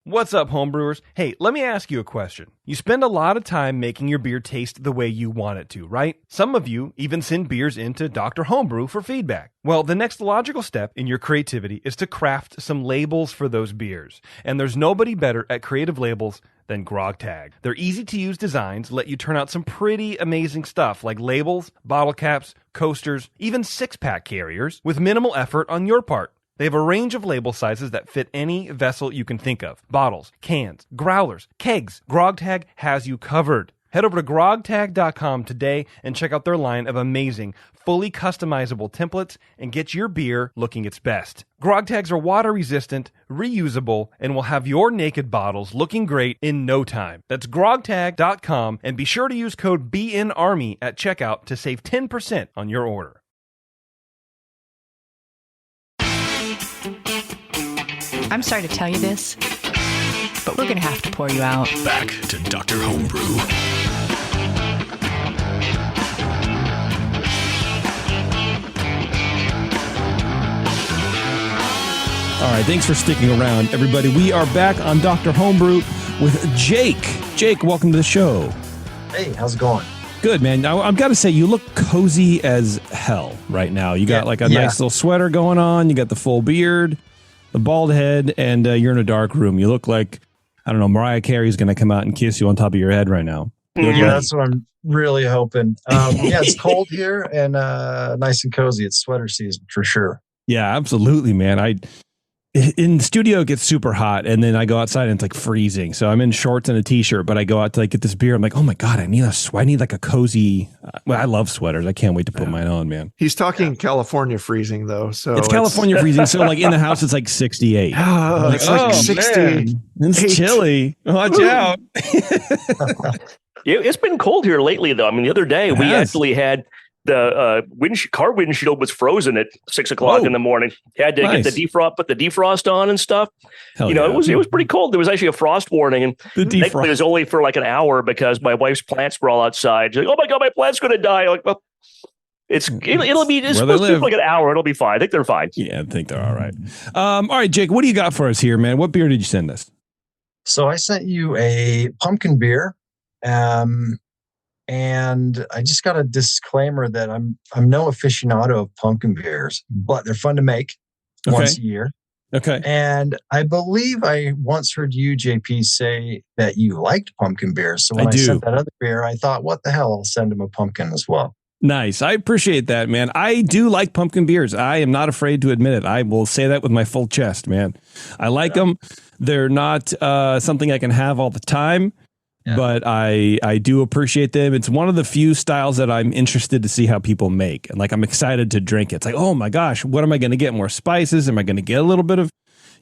What's up, homebrewers? Hey, let me ask you a question. You spend a lot of time making your beer taste the way you want it to, right? Some of you even send beers into Dr. Homebrew for feedback. Well, the next logical step in your creativity is to craft some labels for those beers. And there's nobody better at creative labels than GrogTag. Their easy-to-use designs let you turn out some pretty amazing stuff like labels, bottle caps, coasters, even six-pack carriers with minimal effort on your part. They have a range of label sizes that fit any vessel you can think of. Bottles, cans, growlers, kegs. GrogTag has you covered. Head over to grogtag.com today and check out their line of amazing, fully customizable templates and get your beer looking its best. Grog tags are water resistant, reusable, and will have your naked bottles looking great in no time. That's grogtag.com, and be sure to use code BNARMY at checkout to save 10% on your order. I'm sorry to tell you this, but we're going to have to pour you out. Back to Dr. Homebrew. All right, thanks for sticking around, everybody. We are back on Dr. Homebrew with Jake. Jake, welcome to the show. Hey, how's it going? Good, man. Now, I've got to say, you look cozy as hell right now. You got like a nice little sweater going on. You got the full beard, the bald head, and you're in a dark room. You look like, I don't know, Mariah Carey's going to come out and kiss you on top of your head right now. That's what I'm really hoping. It's cold here and nice and cozy. It's sweater season for sure. Yeah, absolutely, man. In the studio, it gets super hot, and then I go outside and it's like freezing. So I'm in shorts and a t-shirt, but I go out to like get this beer. I'm like, oh my God, I need like a cozy. I love sweaters. I can't wait to put mine on, man. He's talking California freezing though. So it's California freezing. So like in the house, it's like 68. It's like 60. Man. It's chilly. Watch out. It's been cold here lately, though. I mean, the other day we actually had the car windshield was frozen at 6 o'clock in the morning. Had to get the put the defrost on and stuff. It was pretty cold. There was actually a frost warning, and thankfully it was only for like an hour because my wife's plants were all outside. She's like, "Oh my God, my plant's going to die!" I'm like, well, it's supposed to be like an hour. It'll be fine. I think they're fine. Yeah, I think they're all right. All right, Jake, what do you got for us here, man? What beer did you send us? So I sent you a pumpkin beer. And I just got a disclaimer that I'm no aficionado of pumpkin beers, but they're fun to make once a year. Okay. And I believe I once heard you, JP, say that you liked pumpkin beers. So when I sent that other beer, I thought, what the hell? I'll send him a pumpkin as well. Nice. I appreciate that, man. I do like pumpkin beers. I am not afraid to admit it. I will say that with my full chest, man. I like them. They're not something I can have all the time. Yeah. But I do appreciate them. It's one of the few styles that I'm interested to see how people make. And like, I'm excited to drink it. It's like, oh my gosh, what am I going to get? More spices? Am I going to get a little bit of,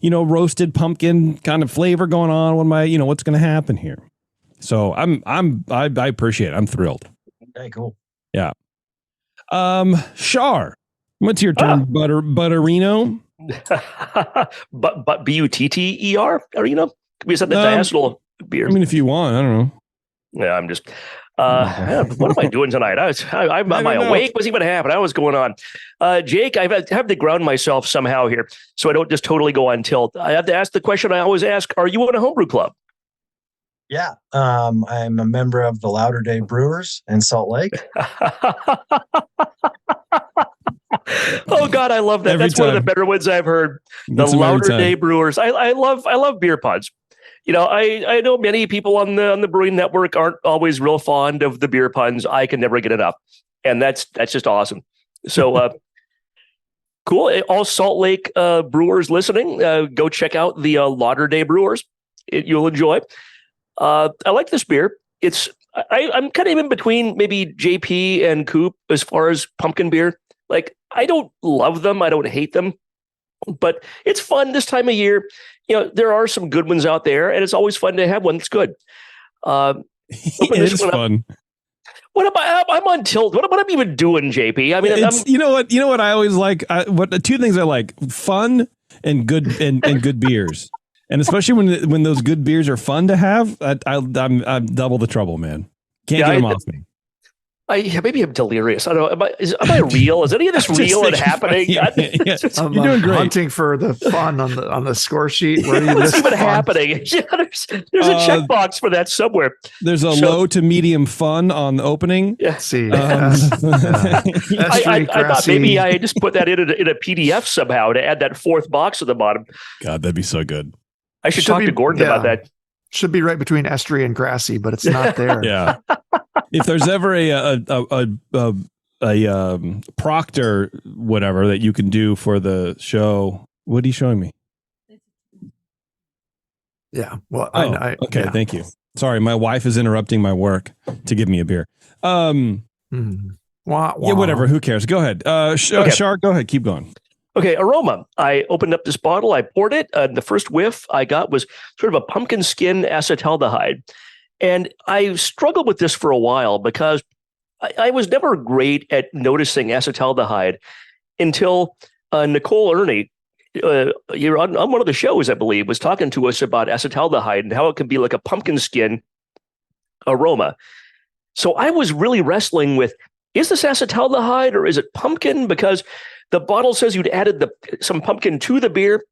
roasted pumpkin kind of flavor going on? What am I, what's going to happen here? So I appreciate it. I'm thrilled. Okay, cool. Yeah. Shar, what's your turn? Butterino? but Butter, Arena? Could be something diacetyl beer. I mean, if you want, I don't know. Yeah, I'm just. What am I doing tonight? Am I awake? What's even happening? What's going on? Jake, I have to ground myself somehow here, so I don't just totally go on tilt. I have to ask the question I always ask: are you in a homebrew club? Yeah, I'm a member of the Latter Day Brewers in Salt Lake. Oh God, I love that. That's one of the better ones I've heard. The Latter Day Brewers. I love beer puns. I know many people on the Brewing Network aren't always real fond of the beer puns. I can never get enough, and that's just awesome. So cool. All Salt Lake brewers listening, go check out the Latter Day Brewers. You'll enjoy. I like this beer. I'm kind of in between maybe JP and Coop as far as pumpkin beer. Like, I don't love them. I don't hate them, but it's fun this time of year. There are some good ones out there, and it's always fun to have one that's good. It is fun. I'm on tilt. What am I even doing, JP? I mean, you know what I always like. What the two things I like: fun and good and good beers. And especially when those good beers are fun to have, I'm double the trouble, man. Can't get them off me. Maybe I'm delirious. I don't know. Am I real? Is any of this real and happening? Yeah. I'm You're doing great. hunting for the fun on the score sheet. Where you What's even happening? Yeah, there's a checkbox for that somewhere. There's a low to medium fun on the opening. Yeah. Let's see. I thought maybe I just put that in a PDF somehow to add that fourth box at the bottom. God, that'd be so good. I should talk to Gordon about that. Should be right between estery and grassy, but it's not there. Yeah. If there's ever a proctor, whatever, that you can do for the show, what are you showing me? Yeah. Well, okay. yeah. Thank you. Sorry, my wife is interrupting my work to give me a beer. Wah, wah. Yeah, whatever. Who cares? Go ahead. Shar, go ahead. Keep going. Okay, aroma. I opened up this bottle. I poured it. The first whiff I got was sort of a pumpkin skin acetaldehyde. And I struggled with this for a while because I was never great at noticing acetaldehyde until Nicole Ernie, you're on one of the shows, I believe, was talking to us about acetaldehyde and how it can be like a pumpkin skin aroma. So I was really wrestling with, is this acetaldehyde or is it pumpkin? Because the bottle says you'd added some pumpkin to the beer.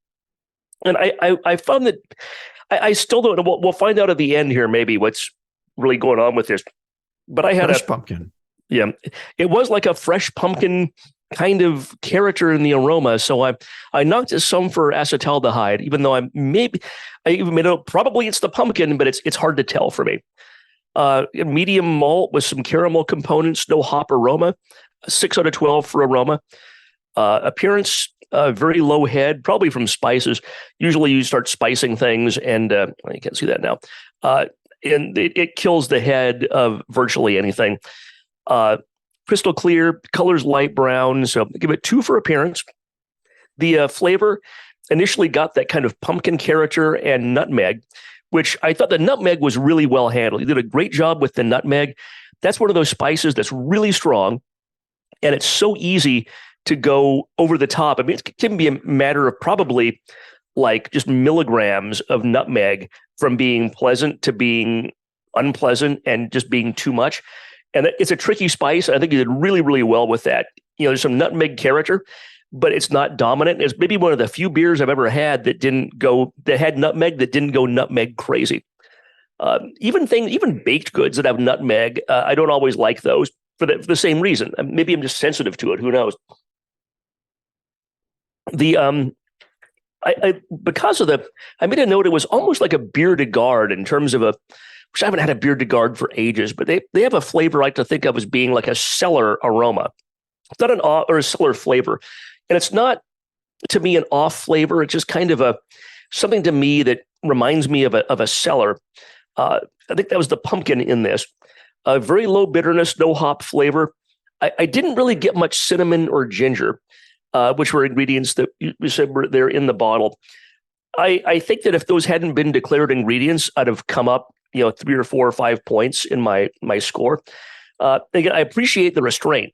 And I found that I still don't know. We'll find out at the end here, maybe what's really going on with this. But I had fresh pumpkin. Yeah, it was like a fresh pumpkin kind of character in the aroma. So I knocked some for acetaldehyde, even though I even made it, probably it's the pumpkin, but it's hard to tell for me. Medium malt with some caramel components, no hop aroma, 6 out of 12 for aroma. Appearance, very low head, probably from spices. Usually you start spicing things and you can't see that now. And it kills the head of virtually anything. Crystal clear, color's light brown, so give it 2 for appearance. The flavor initially got that kind of pumpkin character and nutmeg, which I thought the nutmeg was really well handled. You did a great job with the nutmeg. That's one of those spices that's really strong, and it's so easy to go over the top. I mean, it can be a matter of probably like just milligrams of nutmeg from being pleasant to being unpleasant and just being too much. And it's a tricky spice. I think you did really, really well with that. You know, there's some nutmeg character, but it's not dominant. It's maybe one of the few beers I've ever had that had nutmeg that didn't go nutmeg crazy. Even baked goods that have nutmeg, I don't always like those for the same reason. Maybe I'm just sensitive to it. Who knows? Because of I made a note. It was almost like a bière de garde in terms of which I haven't had a bière de garde for ages, but they have a flavor I like to think of as being like a cellar aroma. It's not or a cellar flavor, and it's not to me an off flavor. It's just kind of something to me that reminds me of a cellar. I think that was the pumpkin in this. Very low bitterness, no hop flavor. I didn't really get much cinnamon or ginger, which were ingredients that you said were there in the bottle. I think that if those hadn't been declared ingredients, I'd have come up 3 or 4 or 5 points in my score. Again, I appreciate the restraint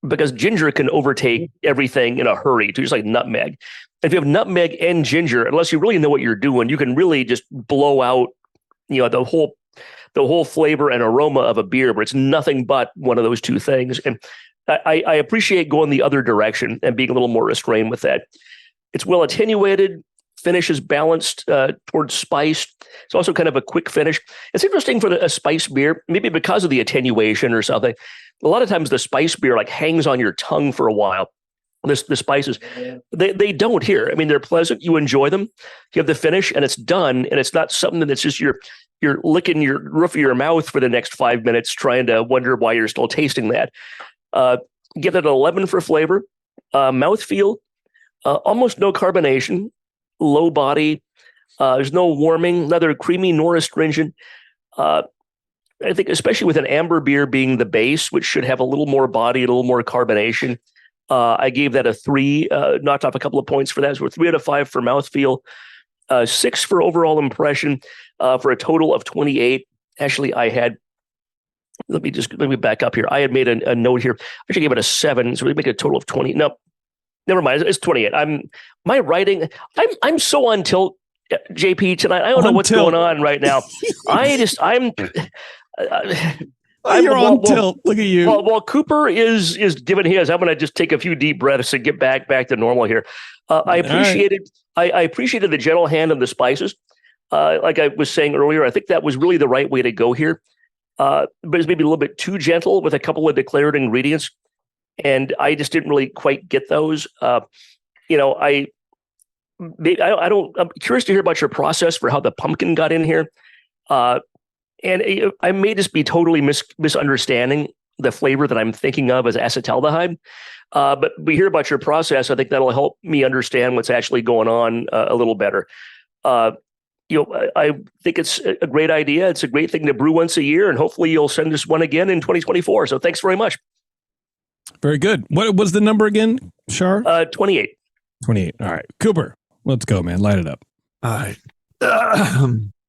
because ginger can overtake everything in a hurry, just like nutmeg. If you have nutmeg and ginger, unless you really know what you're doing, you can really just blow out, the whole flavor and aroma of a beer, but it's nothing but one of those two things. And I appreciate going the other direction and being a little more restrained with that. It's well attenuated. Finish is balanced towards spice. It's also kind of a quick finish. It's interesting for a spice beer, maybe because of the attenuation or something. A lot of times the spice beer like hangs on your tongue for a while. The spices, they don't here. I mean, they're pleasant. You enjoy them. You have the finish and it's done. And it's not something that's just you're licking your roof of your mouth for the next 5 minutes trying to wonder why you're still tasting that. Give it an 11 for flavor. Mouthfeel, almost no carbonation. Low body. There's no warming, neither creamy nor astringent. I think especially with an amber beer being the base, which should have a little more body, a little more carbonation. I gave that a 3, knocked off a couple of points for that. So 3 out of 5 for mouthfeel, 6 for overall impression, for a total of 28. Actually, I had, let me back up here. I had made a note here. I actually gave it a 7, so we make a total of 20. No, never mind. It's 28. My writing. I'm so on tilt, JP, tonight. I don't know what's going on right now. You're on tilt. Look at you. While Cooper is giving his, I'm going to just take a few deep breaths and get back to normal here. I appreciated the gentle hand of the spices. Like I was saying earlier, I think that was really the right way to go here. But it's maybe a little bit too gentle with a couple of declared ingredients. And I just didn't really quite get those. I'm curious to hear about your process for how the pumpkin got in here. And I may just be totally misunderstanding the flavor that I'm thinking of as acetaldehyde. But we hear about your process. I think that'll help me understand what's actually going on a little better. I think it's a great idea. It's a great thing to brew once a year, and hopefully you'll send us one again in 2024. So thanks very much. Very good. What was the number again, Shar? 28. 28. All right. Cooper, let's go, man. Light it up. All right.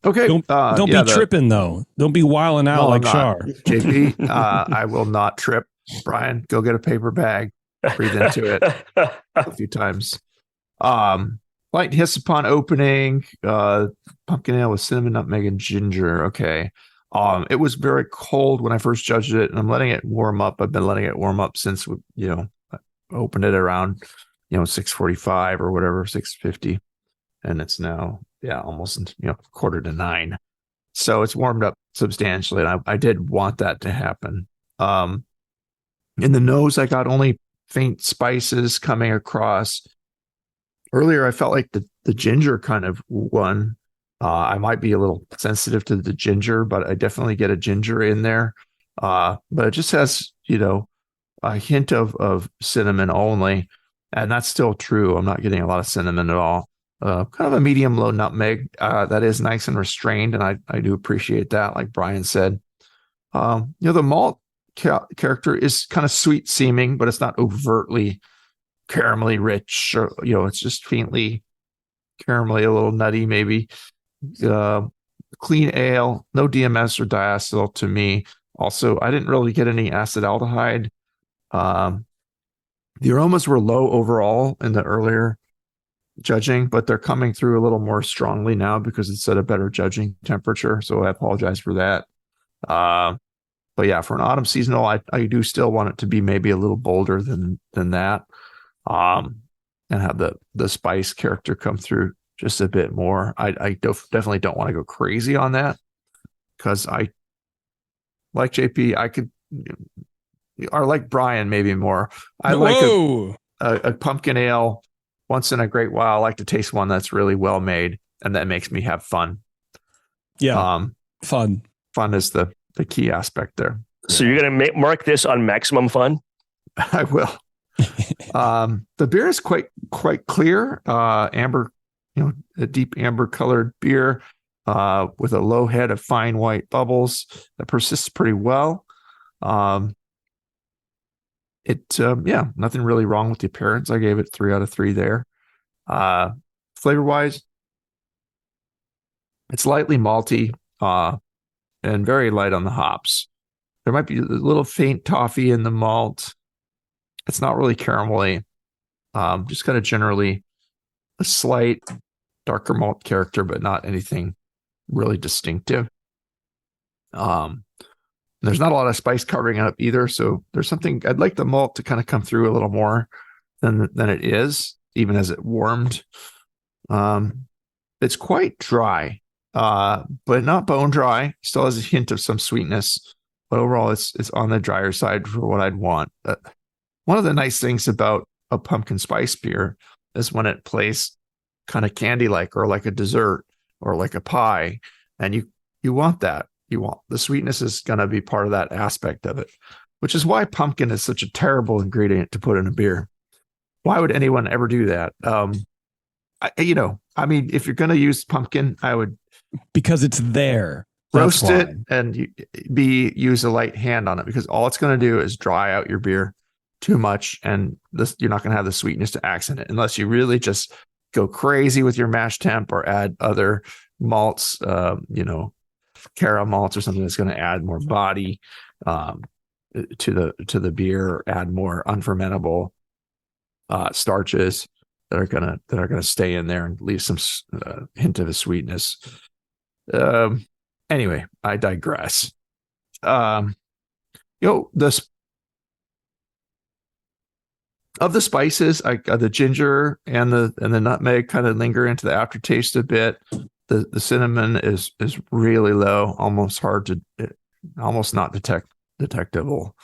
Okay. Don't be tripping, though. Don't be wilding out like Shar. JP, I will not trip. Brian, go get a paper bag. Breathe into it a few times. Light hiss upon opening. Pumpkin ale with cinnamon, nutmeg, and ginger. Okay. It was very cold when I first judged it, and I'm letting it warm up. I've been letting it warm up since I opened it around 6:45 or whatever, 6:50, and it's now almost 8:45. So it's warmed up substantially, and I did want that to happen. In the nose, I got only faint spices coming across. Earlier, I felt like the ginger kind of won. I might be a little sensitive to the ginger, but I definitely get a ginger in there. But it just has, a hint of cinnamon only. And that's still true. I'm not getting a lot of cinnamon at all. Kind of a medium low nutmeg. That is nice and restrained. And I do appreciate that, like Brian said. The malt character is kind of sweet seeming, but it's not overtly caramelly rich. Or, it's just faintly caramelly, a little nutty maybe. Clean ale, no DMS or diacetyl to me. Also, I didn't really get any acetaldehyde. The aromas were low overall in the earlier judging, but they're coming through a little more strongly now because it's at a better judging temperature. So I apologize for that. But yeah, for an autumn seasonal, I do still want it to be maybe a little bolder than that, and have the spice character come through just a bit more. I definitely don't want to go crazy on that because I, like JP, I could, or like Brian, maybe more. I like a pumpkin ale once in a great while. I like to taste one that's really well made and that makes me have fun. Yeah. Fun is the key aspect there. So you're going to mark this on maximum fun? I will. The beer is quite clear. Amber, a deep amber colored beer with a low head of fine white bubbles that persists pretty well. Nothing really wrong with the appearance. I gave it 3 out of 3 there. Flavor wise, it's lightly malty and very light on the hops. There might be a little faint toffee in the malt. It's not really caramelly. Just kind of generally a slight darker malt character, but not anything really distinctive. There's not a lot of spice covering it up either. So there's something, I'd like the malt to kind of come through a little more than it is, even as it warmed. It's quite dry, but not bone dry. Still has a hint of some sweetness, but overall it's on the drier side for what I'd want. One of the nice things about a pumpkin spice beer is when it plays kind of candy-like or like a dessert or like a pie, and you want that. You want the sweetness is going to be part of that aspect of it, which is why pumpkin is such a terrible ingredient to put in a beer. Why would anyone ever do that? If you're going to use pumpkin, I would, because it's there. Roast it and use a light hand on it, because all it's going to do is dry out your beer too much, and you're not going to have the sweetness to accent it unless you really just go crazy with your mash temp or add other malts, caramel malts or something that's going to add more body to the beer, or add more unfermentable starches that are gonna stay in there and leave some hint of a sweetness. Anyway, I digress. Of the spices, the ginger and the nutmeg kind of linger into the aftertaste a bit. The cinnamon is really low, almost not detectable.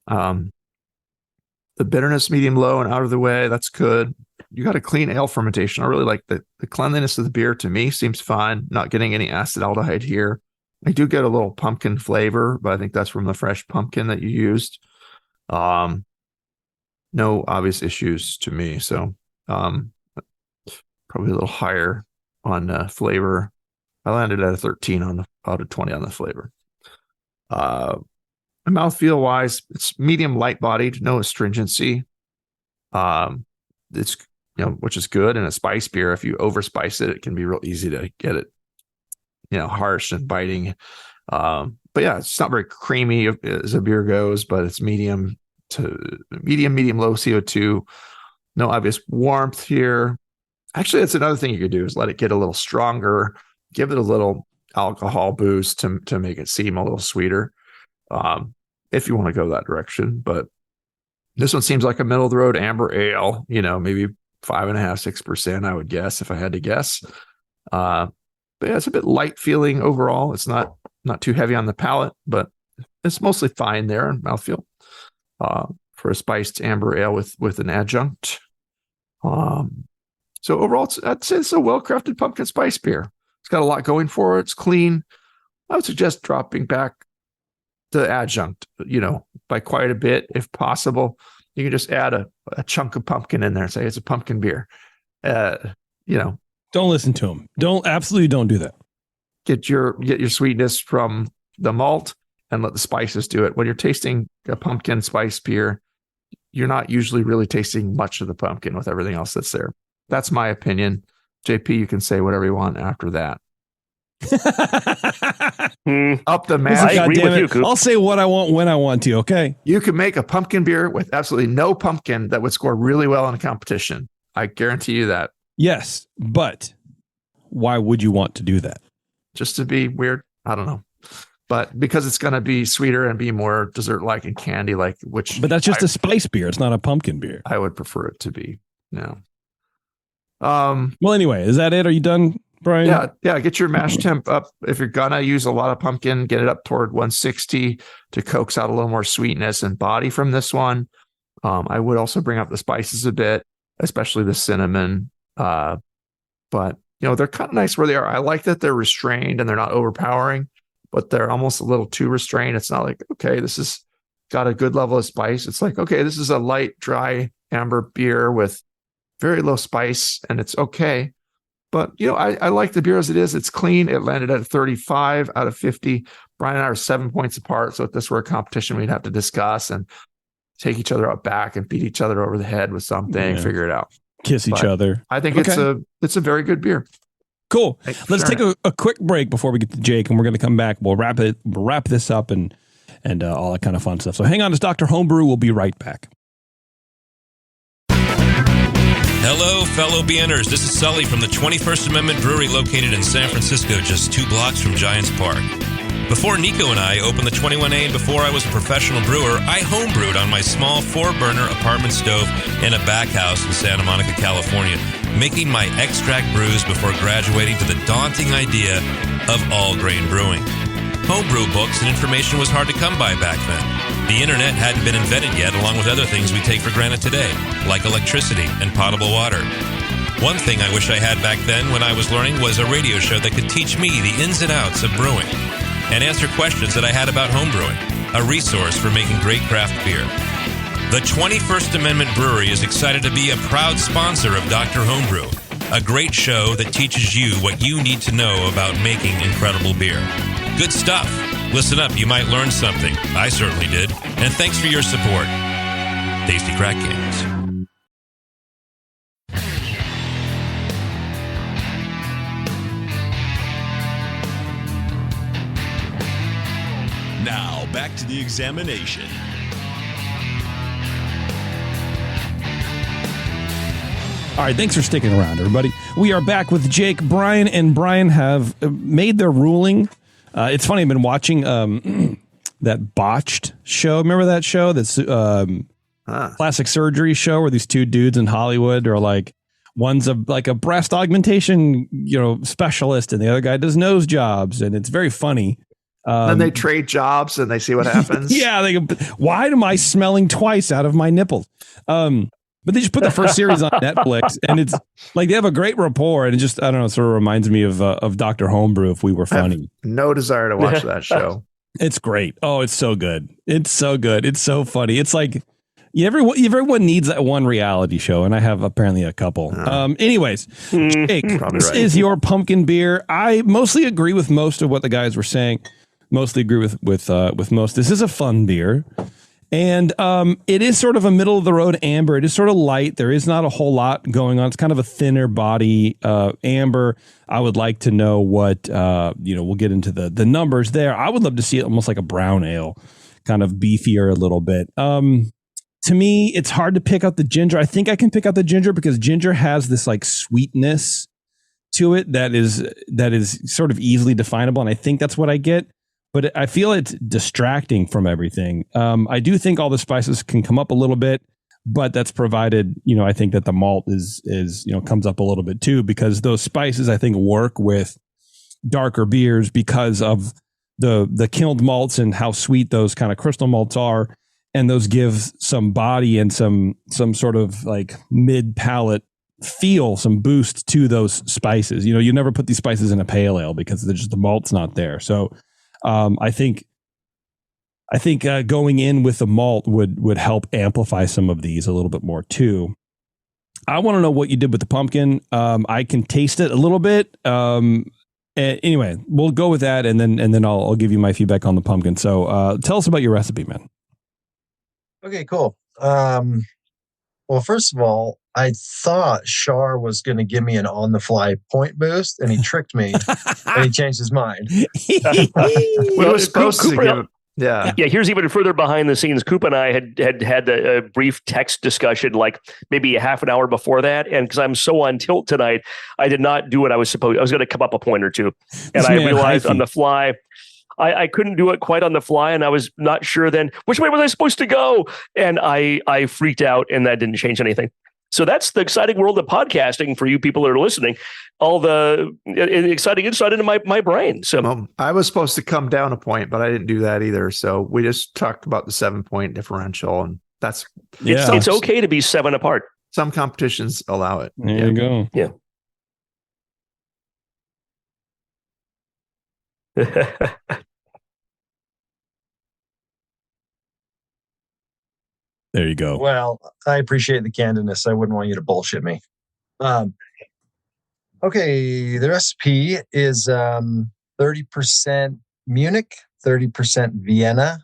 The bitterness medium low and out of the way. That's good. You got a clean ale fermentation. I really like the cleanliness of the beer. To me, seems fine. Not getting any acetaldehyde here. I do get a little pumpkin flavor, but I think that's from the fresh pumpkin that you used. No obvious issues to me. So probably a little higher flavor. I landed at a 13 out of 20 on the flavor. Mouthfeel wise, it's medium light bodied, no astringency. It's which is good in a spice beer. If you overspice it, it can be real easy to get it, harsh and biting. But yeah, it's not very creamy as a beer goes, but it's medium low CO2. No obvious warmth here. Actually, that's another thing you could do is let it get a little stronger, give it a little alcohol boost to make it seem a little sweeter, if you want to go that direction. But this one seems like a middle of the road amber ale, maybe 5.5%, 6%, I would guess, if I had to guess. But yeah, it's a bit light feeling overall. It's not too heavy on the palate, but it's mostly fine there in mouthfeel for a spiced amber ale with an adjunct. So overall, I'd say it's a well-crafted pumpkin spice beer. It's got a lot going for it. It's clean. I would suggest dropping back the adjunct, by quite a bit if possible. You can just add a chunk of pumpkin in there and say it's a pumpkin beer. Don't listen to them. Absolutely don't do that. Get your sweetness from the malt and let the spices do it. When you're tasting a pumpkin spice beer, you're not usually really tasting much of the pumpkin with everything else that's there. That's my opinion. JP, you can say whatever you want after that. Up the mat. I agree with you, Coop. I'll say what I want when I want to, okay? You can make a pumpkin beer with absolutely no pumpkin that would score really well in a competition. I guarantee you that. Yes, but why would you want to do that? Just to be weird? I don't know. But because it's going to be sweeter and be more dessert-like and candy-like, But that's just a spice beer. It's not a pumpkin beer. I would prefer it to be. No. Well, anyway, is that it? Are you done, Brian? Yeah. Get your mash temp up. If you're gonna use a lot of pumpkin, get it up toward 160 to coax out a little more sweetness and body from this one. I would also bring up the spices a bit, especially the cinnamon. But they're kind of nice where they are. I like that they're restrained and they're not overpowering, but they're almost a little too restrained. It's not like, okay, this has got a good level of spice. It's like, okay, this is a light, dry amber beer with very low spice, and it's okay. But, I like the beer as it is. It's clean. It landed at a 35 out of 50. Brian and I are 7 points apart. So if this were a competition, we'd have to discuss and take each other out back and beat each other over the head with something, figure it out. Kiss each other. I think it's a very good beer. Cool. Let's take a quick break before we get to Jake, and we're going to come back. We'll wrap this up and all that kind of fun stuff. So hang on to Dr. Homebrew. We'll be right back. Hello, fellow BNers. This is Sully from the 21st Amendment Brewery located in San Francisco, just 2 blocks from Giants Park. Before Nico and I opened the 21A and before I was a professional brewer, I homebrewed on my small 4-burner apartment stove in a back house in Santa Monica, California, making my extract brews before graduating to the daunting idea of all-grain brewing. Homebrew books and information was hard to come by back then. The internet hadn't been invented yet, along with other things we take for granted today, like electricity and potable water. One thing I wish I had back then when I was learning was a radio show that could teach me the ins and outs of brewing and answer questions that I had about homebrewing, a resource for making great craft beer. The 21st Amendment Brewery is excited to be a proud sponsor of Dr. Homebrew, a great show that teaches you what you need to know about making incredible beer. Good stuff. Listen up, you might learn something. I certainly did. And thanks for your support. Tasty Crack Games. Now, back to the examination. All right, thanks for sticking around, everybody. We are back with Jake. Brian and Brian have made their ruling. It's funny, I've been watching that Botched show. Remember that show? That's plastic surgery show where these 2 dudes in Hollywood are like, one's a breast augmentation, specialist, and the other guy does nose jobs, and it's very funny. Then they trade jobs and they see what happens. Yeah, why am I smelling twice out of my nipples? But they just put the first series on Netflix, and it's like they have a great rapport, and it just, I don't know, it sort of reminds me of Dr. Homebrew if we were funny. I have no desire to watch that show. It's great. Oh, it's so good. It's so good. It's so funny. It's like, Everyone needs that one reality show, and I have apparently a couple. Anyways, Jake, this is your pumpkin beer. I mostly agree with most of what the guys were saying. Mostly agree with most. This is a fun beer, and it is sort of a middle of the road amber. It is sort of light. There is not a whole lot going on. It's kind of a thinner body amber. I would like to know what we'll get into the numbers there. I would love to see it almost like a brown ale, kind of beefier a little bit. To me, it's hard to pick out the ginger. I think I can pick out the ginger because ginger has this like sweetness to it that is sort of easily definable, and I think that's what I get. But I feel it's distracting from everything. I do think all the spices can come up a little bit, but that's provided, I think that the malt is comes up a little bit too, because those spices I think work with darker beers because of the kilned malts and how sweet those kind of crystal malts are. And those give some body and some sort of like mid palate feel, some boost to those spices. You never put these spices in a pale ale because the malt's not there. So I think going in with the malt would help amplify some of these a little bit more too. I want to know what you did with the pumpkin. I can taste it a little bit. Anyway, we'll go with that, and then I'll give you my feedback on the pumpkin. So tell us about your recipe, man. Okay, cool. Well, first of all, I thought Shar was going to give me an on-the-fly point boost, and he tricked me, and he changed his mind. We were supposed to give him. Yeah. Here's even further behind the scenes. Coop and I had a brief text discussion, like maybe a half an hour before that. And because I'm so on tilt tonight, I did not do what I was supposed. I was going to come up a point or two, and I realized on the fly, I couldn't do it quite on the fly, and I was not sure then which way was I supposed to go, and I freaked out, and that didn't change anything. So that's the exciting world of podcasting for you people that are listening. All the exciting insight into my brain. So I was supposed to come down a point, but I didn't do that either. So we just talked about the 7-point differential, and that's it's okay to be 7 apart. Some competitions allow it. There you go. Yeah. There you go. Well, I appreciate the candidness. I wouldn't want you to bullshit me. Okay, the recipe is 30% Munich, 30% Vienna,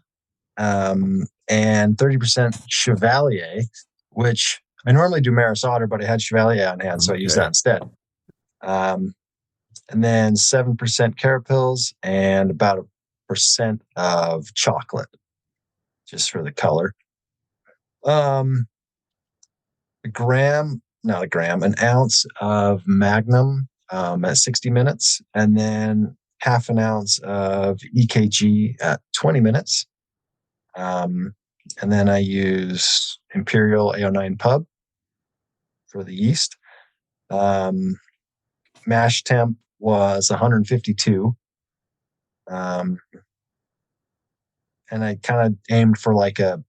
and 30% Chevalier, which I normally do Maris Otter, but I had Chevalier on hand, so I used that instead. And then 7% Carapils and about 1% of chocolate, just for the color. An ounce of Magnum at 60 minutes, and then half an ounce of EKG at 20 minutes. And then I use Imperial AO9 Pub for the yeast. Mash temp was 152. And I kind of aimed for like a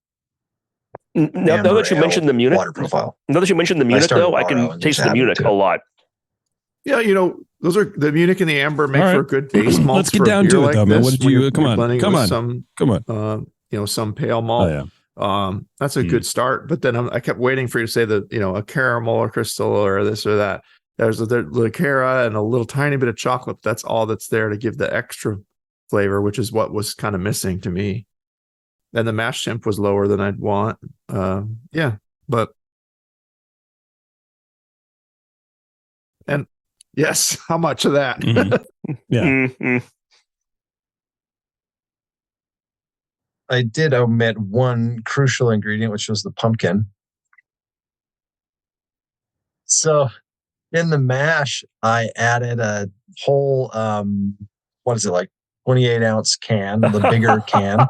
now that you mentioned the Munich water profile. Now that you mentioned the Munich, though, I can taste the Munich a lot. Yeah, those are the Munich and the amber make for a good base malt. Let's get down to it, though, man. What did you? Come on. Some pale malt. Oh, yeah. That's a good start. But then I kept waiting for you to say that a caramel or crystal or this or that. There's the cara and a little tiny bit of chocolate. That's all that's there to give the extra flavor, which is what was kind of missing to me. And the mash temp was lower than I'd want. But and yes, how much of that? Mm-hmm. Yeah. Mm-hmm. I did omit one crucial ingredient, which was the pumpkin. So in the mash, I added a whole 28-ounce can, the bigger can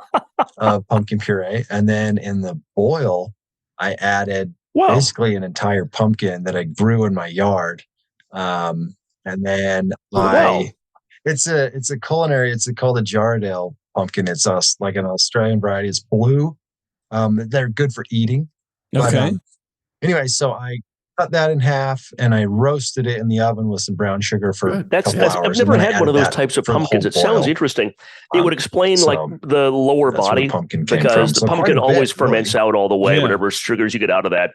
of pumpkin puree. And then in the boil, I added basically an entire pumpkin that I grew in my yard. And then it's a culinary, it's called a Jarradale pumpkin. It's like an Australian variety. It's blue. They're good for eating. Okay. But, anyway, so I cut that in half, and I roasted it in the oven with some brown sugar for a couple hours. I've never and then I had one of added those that types of for the pumpkins. whole It sounds boil. interesting. It would explain so like the lower that's where body the pumpkin came because from. the So quite pumpkin a bit, always really. ferments out all the way, Yeah. whatever sugars you get out of that.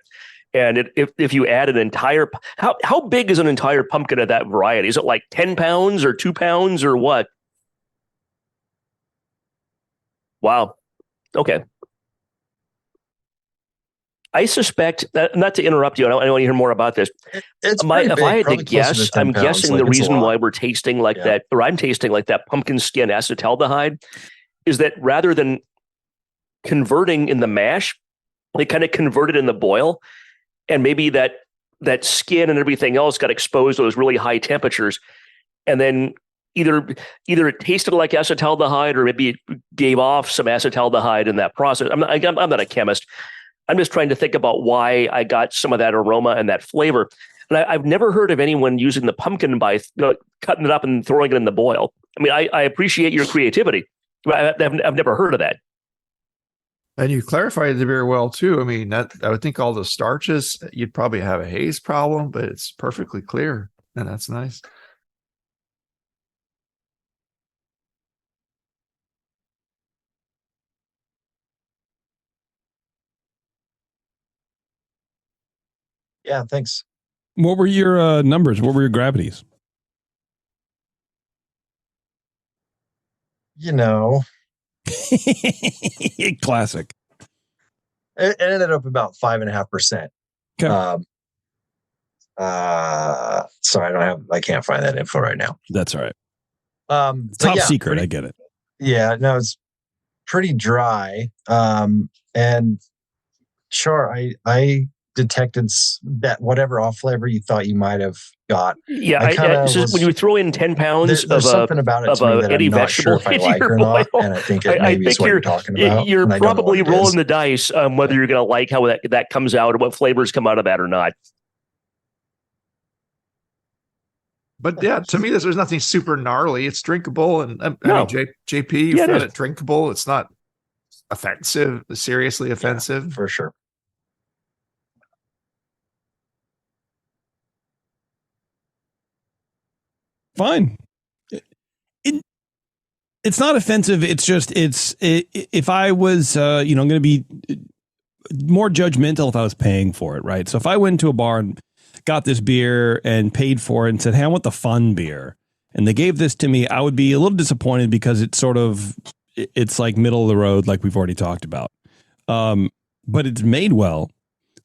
And if you add an entire, how big is an entire pumpkin of that variety? Is it like 10 pounds or 2 pounds or what? Wow. Okay. I suspect that, not to interrupt you, I want to hear more about this. It's If pretty I big, had to probably closer guess, 10 I'm pounds. guessing Like, the it's a reason lot. why we're tasting like Yeah. that, or I'm tasting like that pumpkin skin acetaldehyde, is that rather than converting in the mash, they kind of converted in the boil, and maybe that skin and everything else got exposed to those really high temperatures, and then either it tasted like acetaldehyde or maybe it gave off some acetaldehyde in that process. I'm not a chemist. I'm just trying to think about why I got some of that aroma and that flavor. And I've never heard of anyone using the pumpkin by cutting it up and throwing it in the boil. I mean, I appreciate your creativity. But I've never heard of that. And you clarified the beer well too. I mean, that I would think all the starches, you'd probably have a haze problem, but it's perfectly clear, and that's nice. Yeah, thanks. What were your numbers? What were your gravities? You know, Classic. it ended up about 5.5%. Okay. Sorry, I can't find that info right now. That's all right. But Top yeah, secret. I get it. Yeah, no, it's pretty dry. And sure, I detected that whatever off flavor you thought you might have got. Yeah, when you throw in 10 pounds there's something about it to me that any I'm not vegetable sure if I like or not, and I think it maybe is what you're talking about. You're and I don't know probably what it is. rolling the dice whether you're going to like how that comes out or what flavors come out of that or not. But yeah, to me, there's nothing super gnarly. It's drinkable, and I No. mean, JP, you Yeah, it found is. it drinkable. It's not offensive, seriously offensive. For sure. Fine. It's not offensive. It's just if I was going to be more judgmental if I was paying for it, right? So if I went to a bar and got this beer and paid for it and said, "Hey, I want the fun beer," and they gave this to me, I would be a little disappointed because it's like middle of the road, like we've already talked about. But it's made well.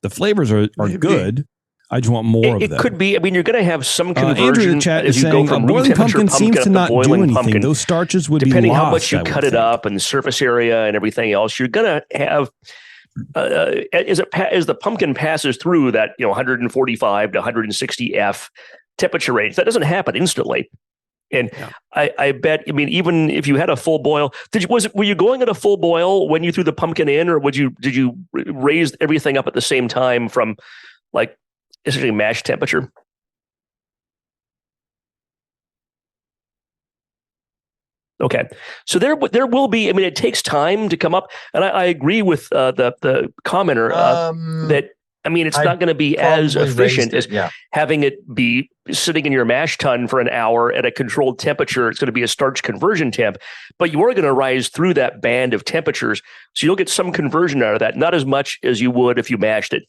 The flavors are good. I just want more of them. It could be. I mean, you're going to have some conversion Andrew in the chat as is you saying go from boiling room temperature pumpkin seems up to not do boiling anything. pumpkin. Those starches would Depending be lost, how much you I would cut it think. up and the surface area and everything else, you're going to have as the pumpkin passes through that 145 to 160 F temperature range. That doesn't happen instantly. And I bet, I mean, even if you had a full boil, were you going at a full boil when you threw the pumpkin in, or did you raise everything up at the same time from like essentially mash temperature? Okay, so there will be. I mean, it takes time to come up, and I agree with the commenter that. I mean, it's not going to be as efficient as having it be sitting in your mash tun for an hour at a controlled temperature. It's going to be a starch conversion temp, but you are going to rise through that band of temperatures. So you'll get some conversion out of that, not as much as you would if you mashed it.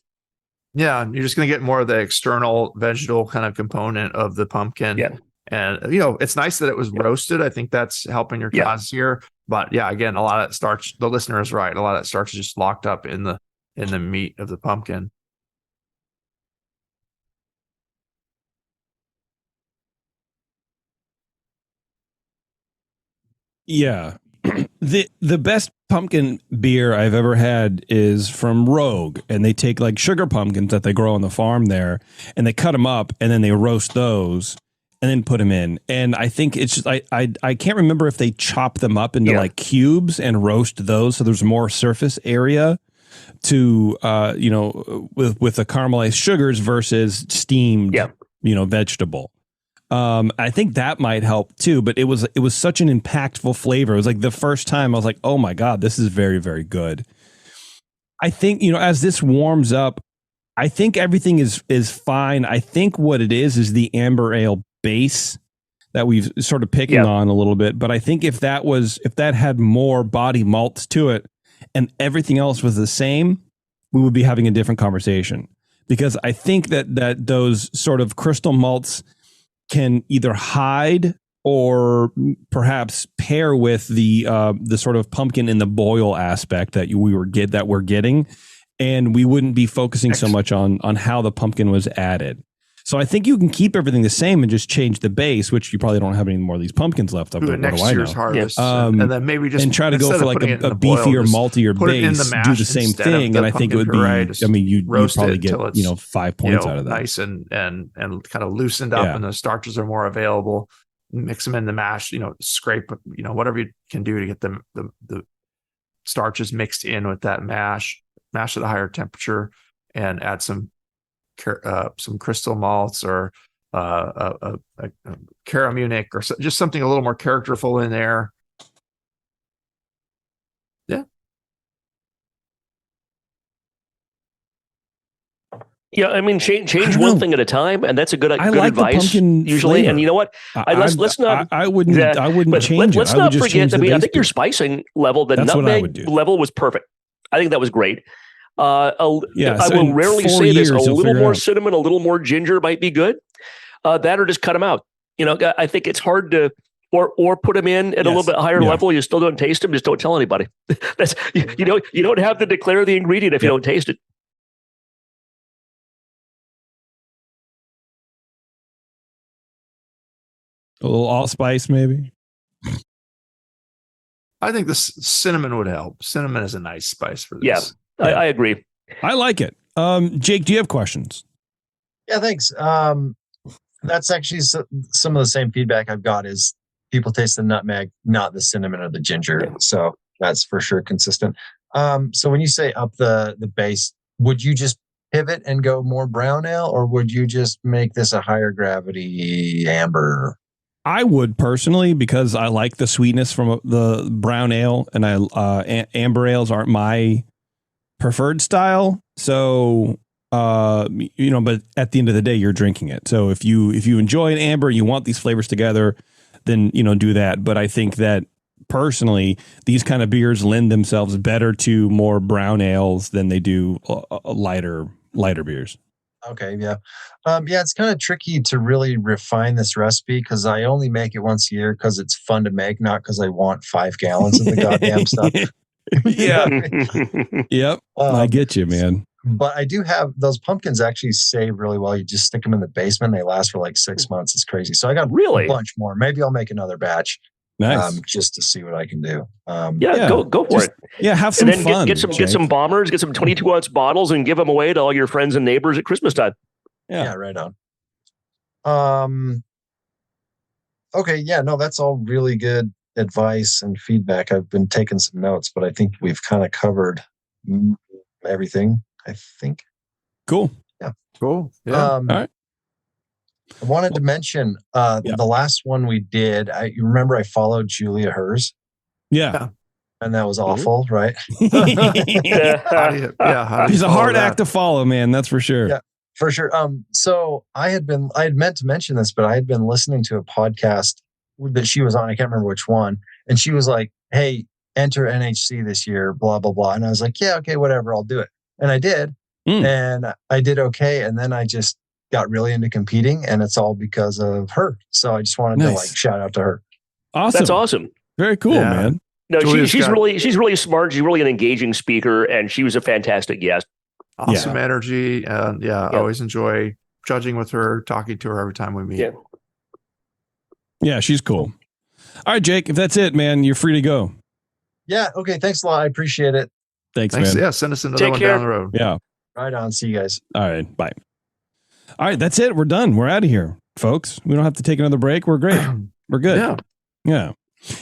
Yeah, you're just going to get more of the external vegetal kind of component of the pumpkin. Yeah. And, it's nice that it was roasted. I think that's helping your cause here. But yeah, again, a lot of that starch, the listener is right. A lot of that starch is just locked up in the meat of the pumpkin. Yeah. The best pumpkin beer I've ever had is from Rogue, and they take like sugar pumpkins that they grow on the farm there, and they cut them up, and then they roast those, and then put them in. And I think it's just I can't remember if they chop them up into like cubes and roast those, so there's more surface area to with the caramelized sugars versus steamed vegetable. I think that might help too, but it was such an impactful flavor. It was like the first time I was like, oh my God, this is very, very good. I think, as this warms up, I think everything is fine. I think what it is the amber ale base that we've sort of picking on a little bit. But I think if that had more body malts to it and everything else was the same, we would be having a different conversation. Because I think that those sort of crystal malts can either hide or perhaps pair with the sort of pumpkin in the boil aspect that we're getting, and we wouldn't be focusing so much on how the pumpkin was added. So I think you can keep everything the same and just change the base, which you probably don't have any more of these pumpkins left up. Do it next year's harvest, and then maybe just and try to go for like a beefier, maltier base. Do the same thing, and I think it would be. I mean, you'd probably get 5 points out of that. Nice and kind of loosened up, and the starches are more available. Mix them in the mash. Scrape. Whatever you can do to get the starches mixed in with that mash. Mash at a higher temperature, and add some crystal malts or a Caramunic or just something a little more characterful in there. Yeah, I mean, change one thing at a time, and that's good advice. Usually, flavor. And you know what? Let's not. I wouldn't change it. Let's not forget. I mean, I think your spicing level, the nutmeg level, was perfect. I think that was great. I will rarely say this. A little more cinnamon, a little more ginger might be good. That or just cut them out. I think it's hard to, or put them in at a little bit higher level. You still don't taste them. Just don't tell anybody. That's you don't have to declare the ingredient if you don't taste it. A little allspice, maybe. I think the cinnamon would help. Cinnamon is a nice spice for this. Yeah, I agree. I like it. Jake, do you have questions? Yeah, thanks. That's actually some of the same feedback I've got is people taste the nutmeg, not the cinnamon or the ginger. Yeah. So that's for sure consistent. So when you say up the base, would you just pivot and go more brown ale, or would you just make this a higher gravity amber? I would personally, because I like the sweetness from the brown ale, and amber ales aren't my preferred style. So, but at the end of the day, you're drinking it. So if you enjoy an amber and you want these flavors together, then, do that. But I think that personally, these kind of beers lend themselves better to more brown ales than they do lighter beers. Okay. Yeah. It's kind of tricky to really refine this recipe because I only make it once a year because it's fun to make, not because I want 5 gallons of the goddamn stuff. Yeah. Yep. I get you, man. But I do have those pumpkins actually save really well. You just stick them in the basement. They last for like 6 months. It's crazy. So I got a bunch more. Maybe I'll make another batch. Nice. Just to see what I can do. Go for it. Yeah, have some fun. Get some bombers, get some 22-ounce bottles, and give them away to all your friends and neighbors at Christmas time. Yeah, right on. Okay, yeah, no, that's all really good advice and feedback. I've been taking some notes, but I think we've kind of covered everything. I think. Cool. Yeah. Cool. Yeah. All right. I wanted to mention the last one we did. You remember I followed Julia Hers? Yeah. And that was awful, right? He's a hard act to follow, man. That's for sure. Yeah, for sure. So I had meant to mention this, but I had been listening to a podcast that she was on. I can't remember which one. And she was like, hey, enter NHC this year, blah, blah, blah. And I was like, yeah, okay, whatever. I'll do it. And I did. And I did okay. And then I just got really into competing, and it's all because of her. So I just wanted to shout out to her. Awesome. That's awesome. Very cool, man. No, she's really smart. She's really an engaging speaker, and she was a fantastic guest. Awesome energy. And I always enjoy judging with her, talking to her every time we meet. Yeah, she's cool. All right, Jake, if that's it, man, you're free to go. Yeah. Okay. Thanks a lot. I appreciate it. Thanks, man. Yeah. Send us another one down the road. Yeah. Right on. See you guys. All right. Bye. All right. That's it. We're done. We're out of here, folks. We don't have to take another break. We're great. We're good. Yeah.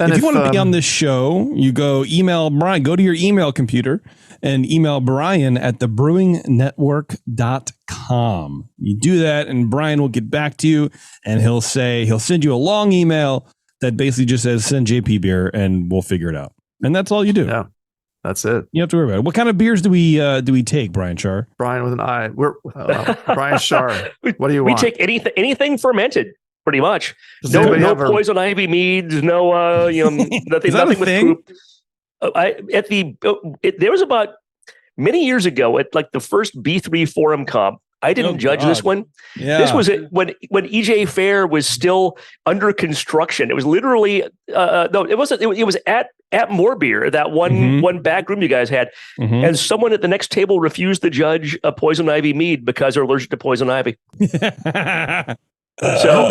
And if you want to be on this show, you go email Brian. Go to your email computer and email Brian at thebrewingnetwork.com. You do that, and Brian will get back to you, and he'll send you a long email that basically just says send JP beer, and we'll figure it out. And that's all you do. Yeah. That's it. You have to worry about it. What kind of beers do we take, Brian Shar? Brian with an I. We're Brian Shar. What do you want? We take anything fermented, pretty much. Does No anybody have poison ivy meads. No, nothing. Is that Nothing a thing? with poop. There was about many years ago at like the first B3 Forum Comp. I didn't judge this one. Yeah. This was when EJ Fair was still under construction. It was literally no, it wasn't. It was at More Beer, that one back room you guys had, and someone at the next table refused to judge a poison ivy mead because they're allergic to poison ivy. So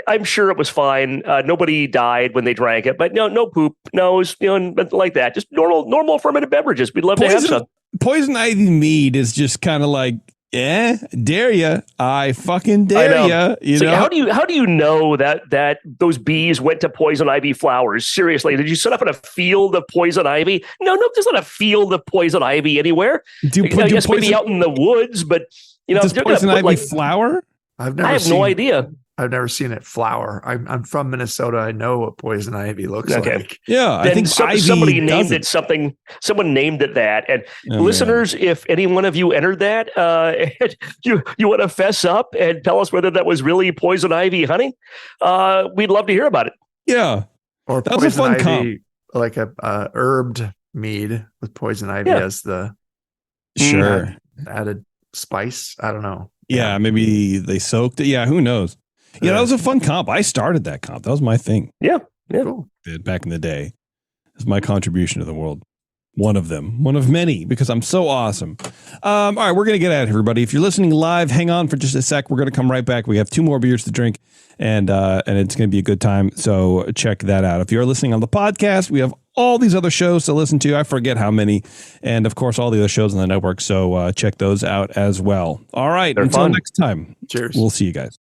I'm sure it was fine. Nobody died when they drank it, but no poop, no, it was, nothing like that. Just normal fermented beverages. We'd love to have some. Poison ivy mead is just kind of like, dare ya? I fucking dare ya. You know? How do you know that those bees went to poison ivy flowers? Seriously, did you set up in a field of poison ivy? No, there's not a field of poison ivy anywhere. I guess maybe out in the woods, but does poison ivy flower? I have no idea. I've never seen it flower. I'm from Minnesota. I know what poison ivy looks like. Yeah, I think somebody named it something. Someone named it that. And listeners, if any one of you entered that, you want to fess up and tell us whether that was really poison ivy honey, we'd love to hear about it. Yeah, or that was a fun comp. Like a herbed mead with poison ivy as the added spice. I don't know. Yeah, maybe they soaked it. Yeah, who knows? Yeah, that was a fun comp. I started that comp. That was my thing. Yeah. Cool. Back in the day. It's my contribution to the world. One of them. One of many, because I'm so awesome. All right, we're going to get at it, everybody. If you're listening live, hang on for just a sec. We're going to come right back. We have 2 more beers to drink, and it's going to be a good time. So check that out. If you're listening on the podcast, we have all these other shows to listen to. I forget how many. And, of course, all the other shows on the network. So check those out as well. All right. They're until fun. next time. Cheers. We'll see you guys.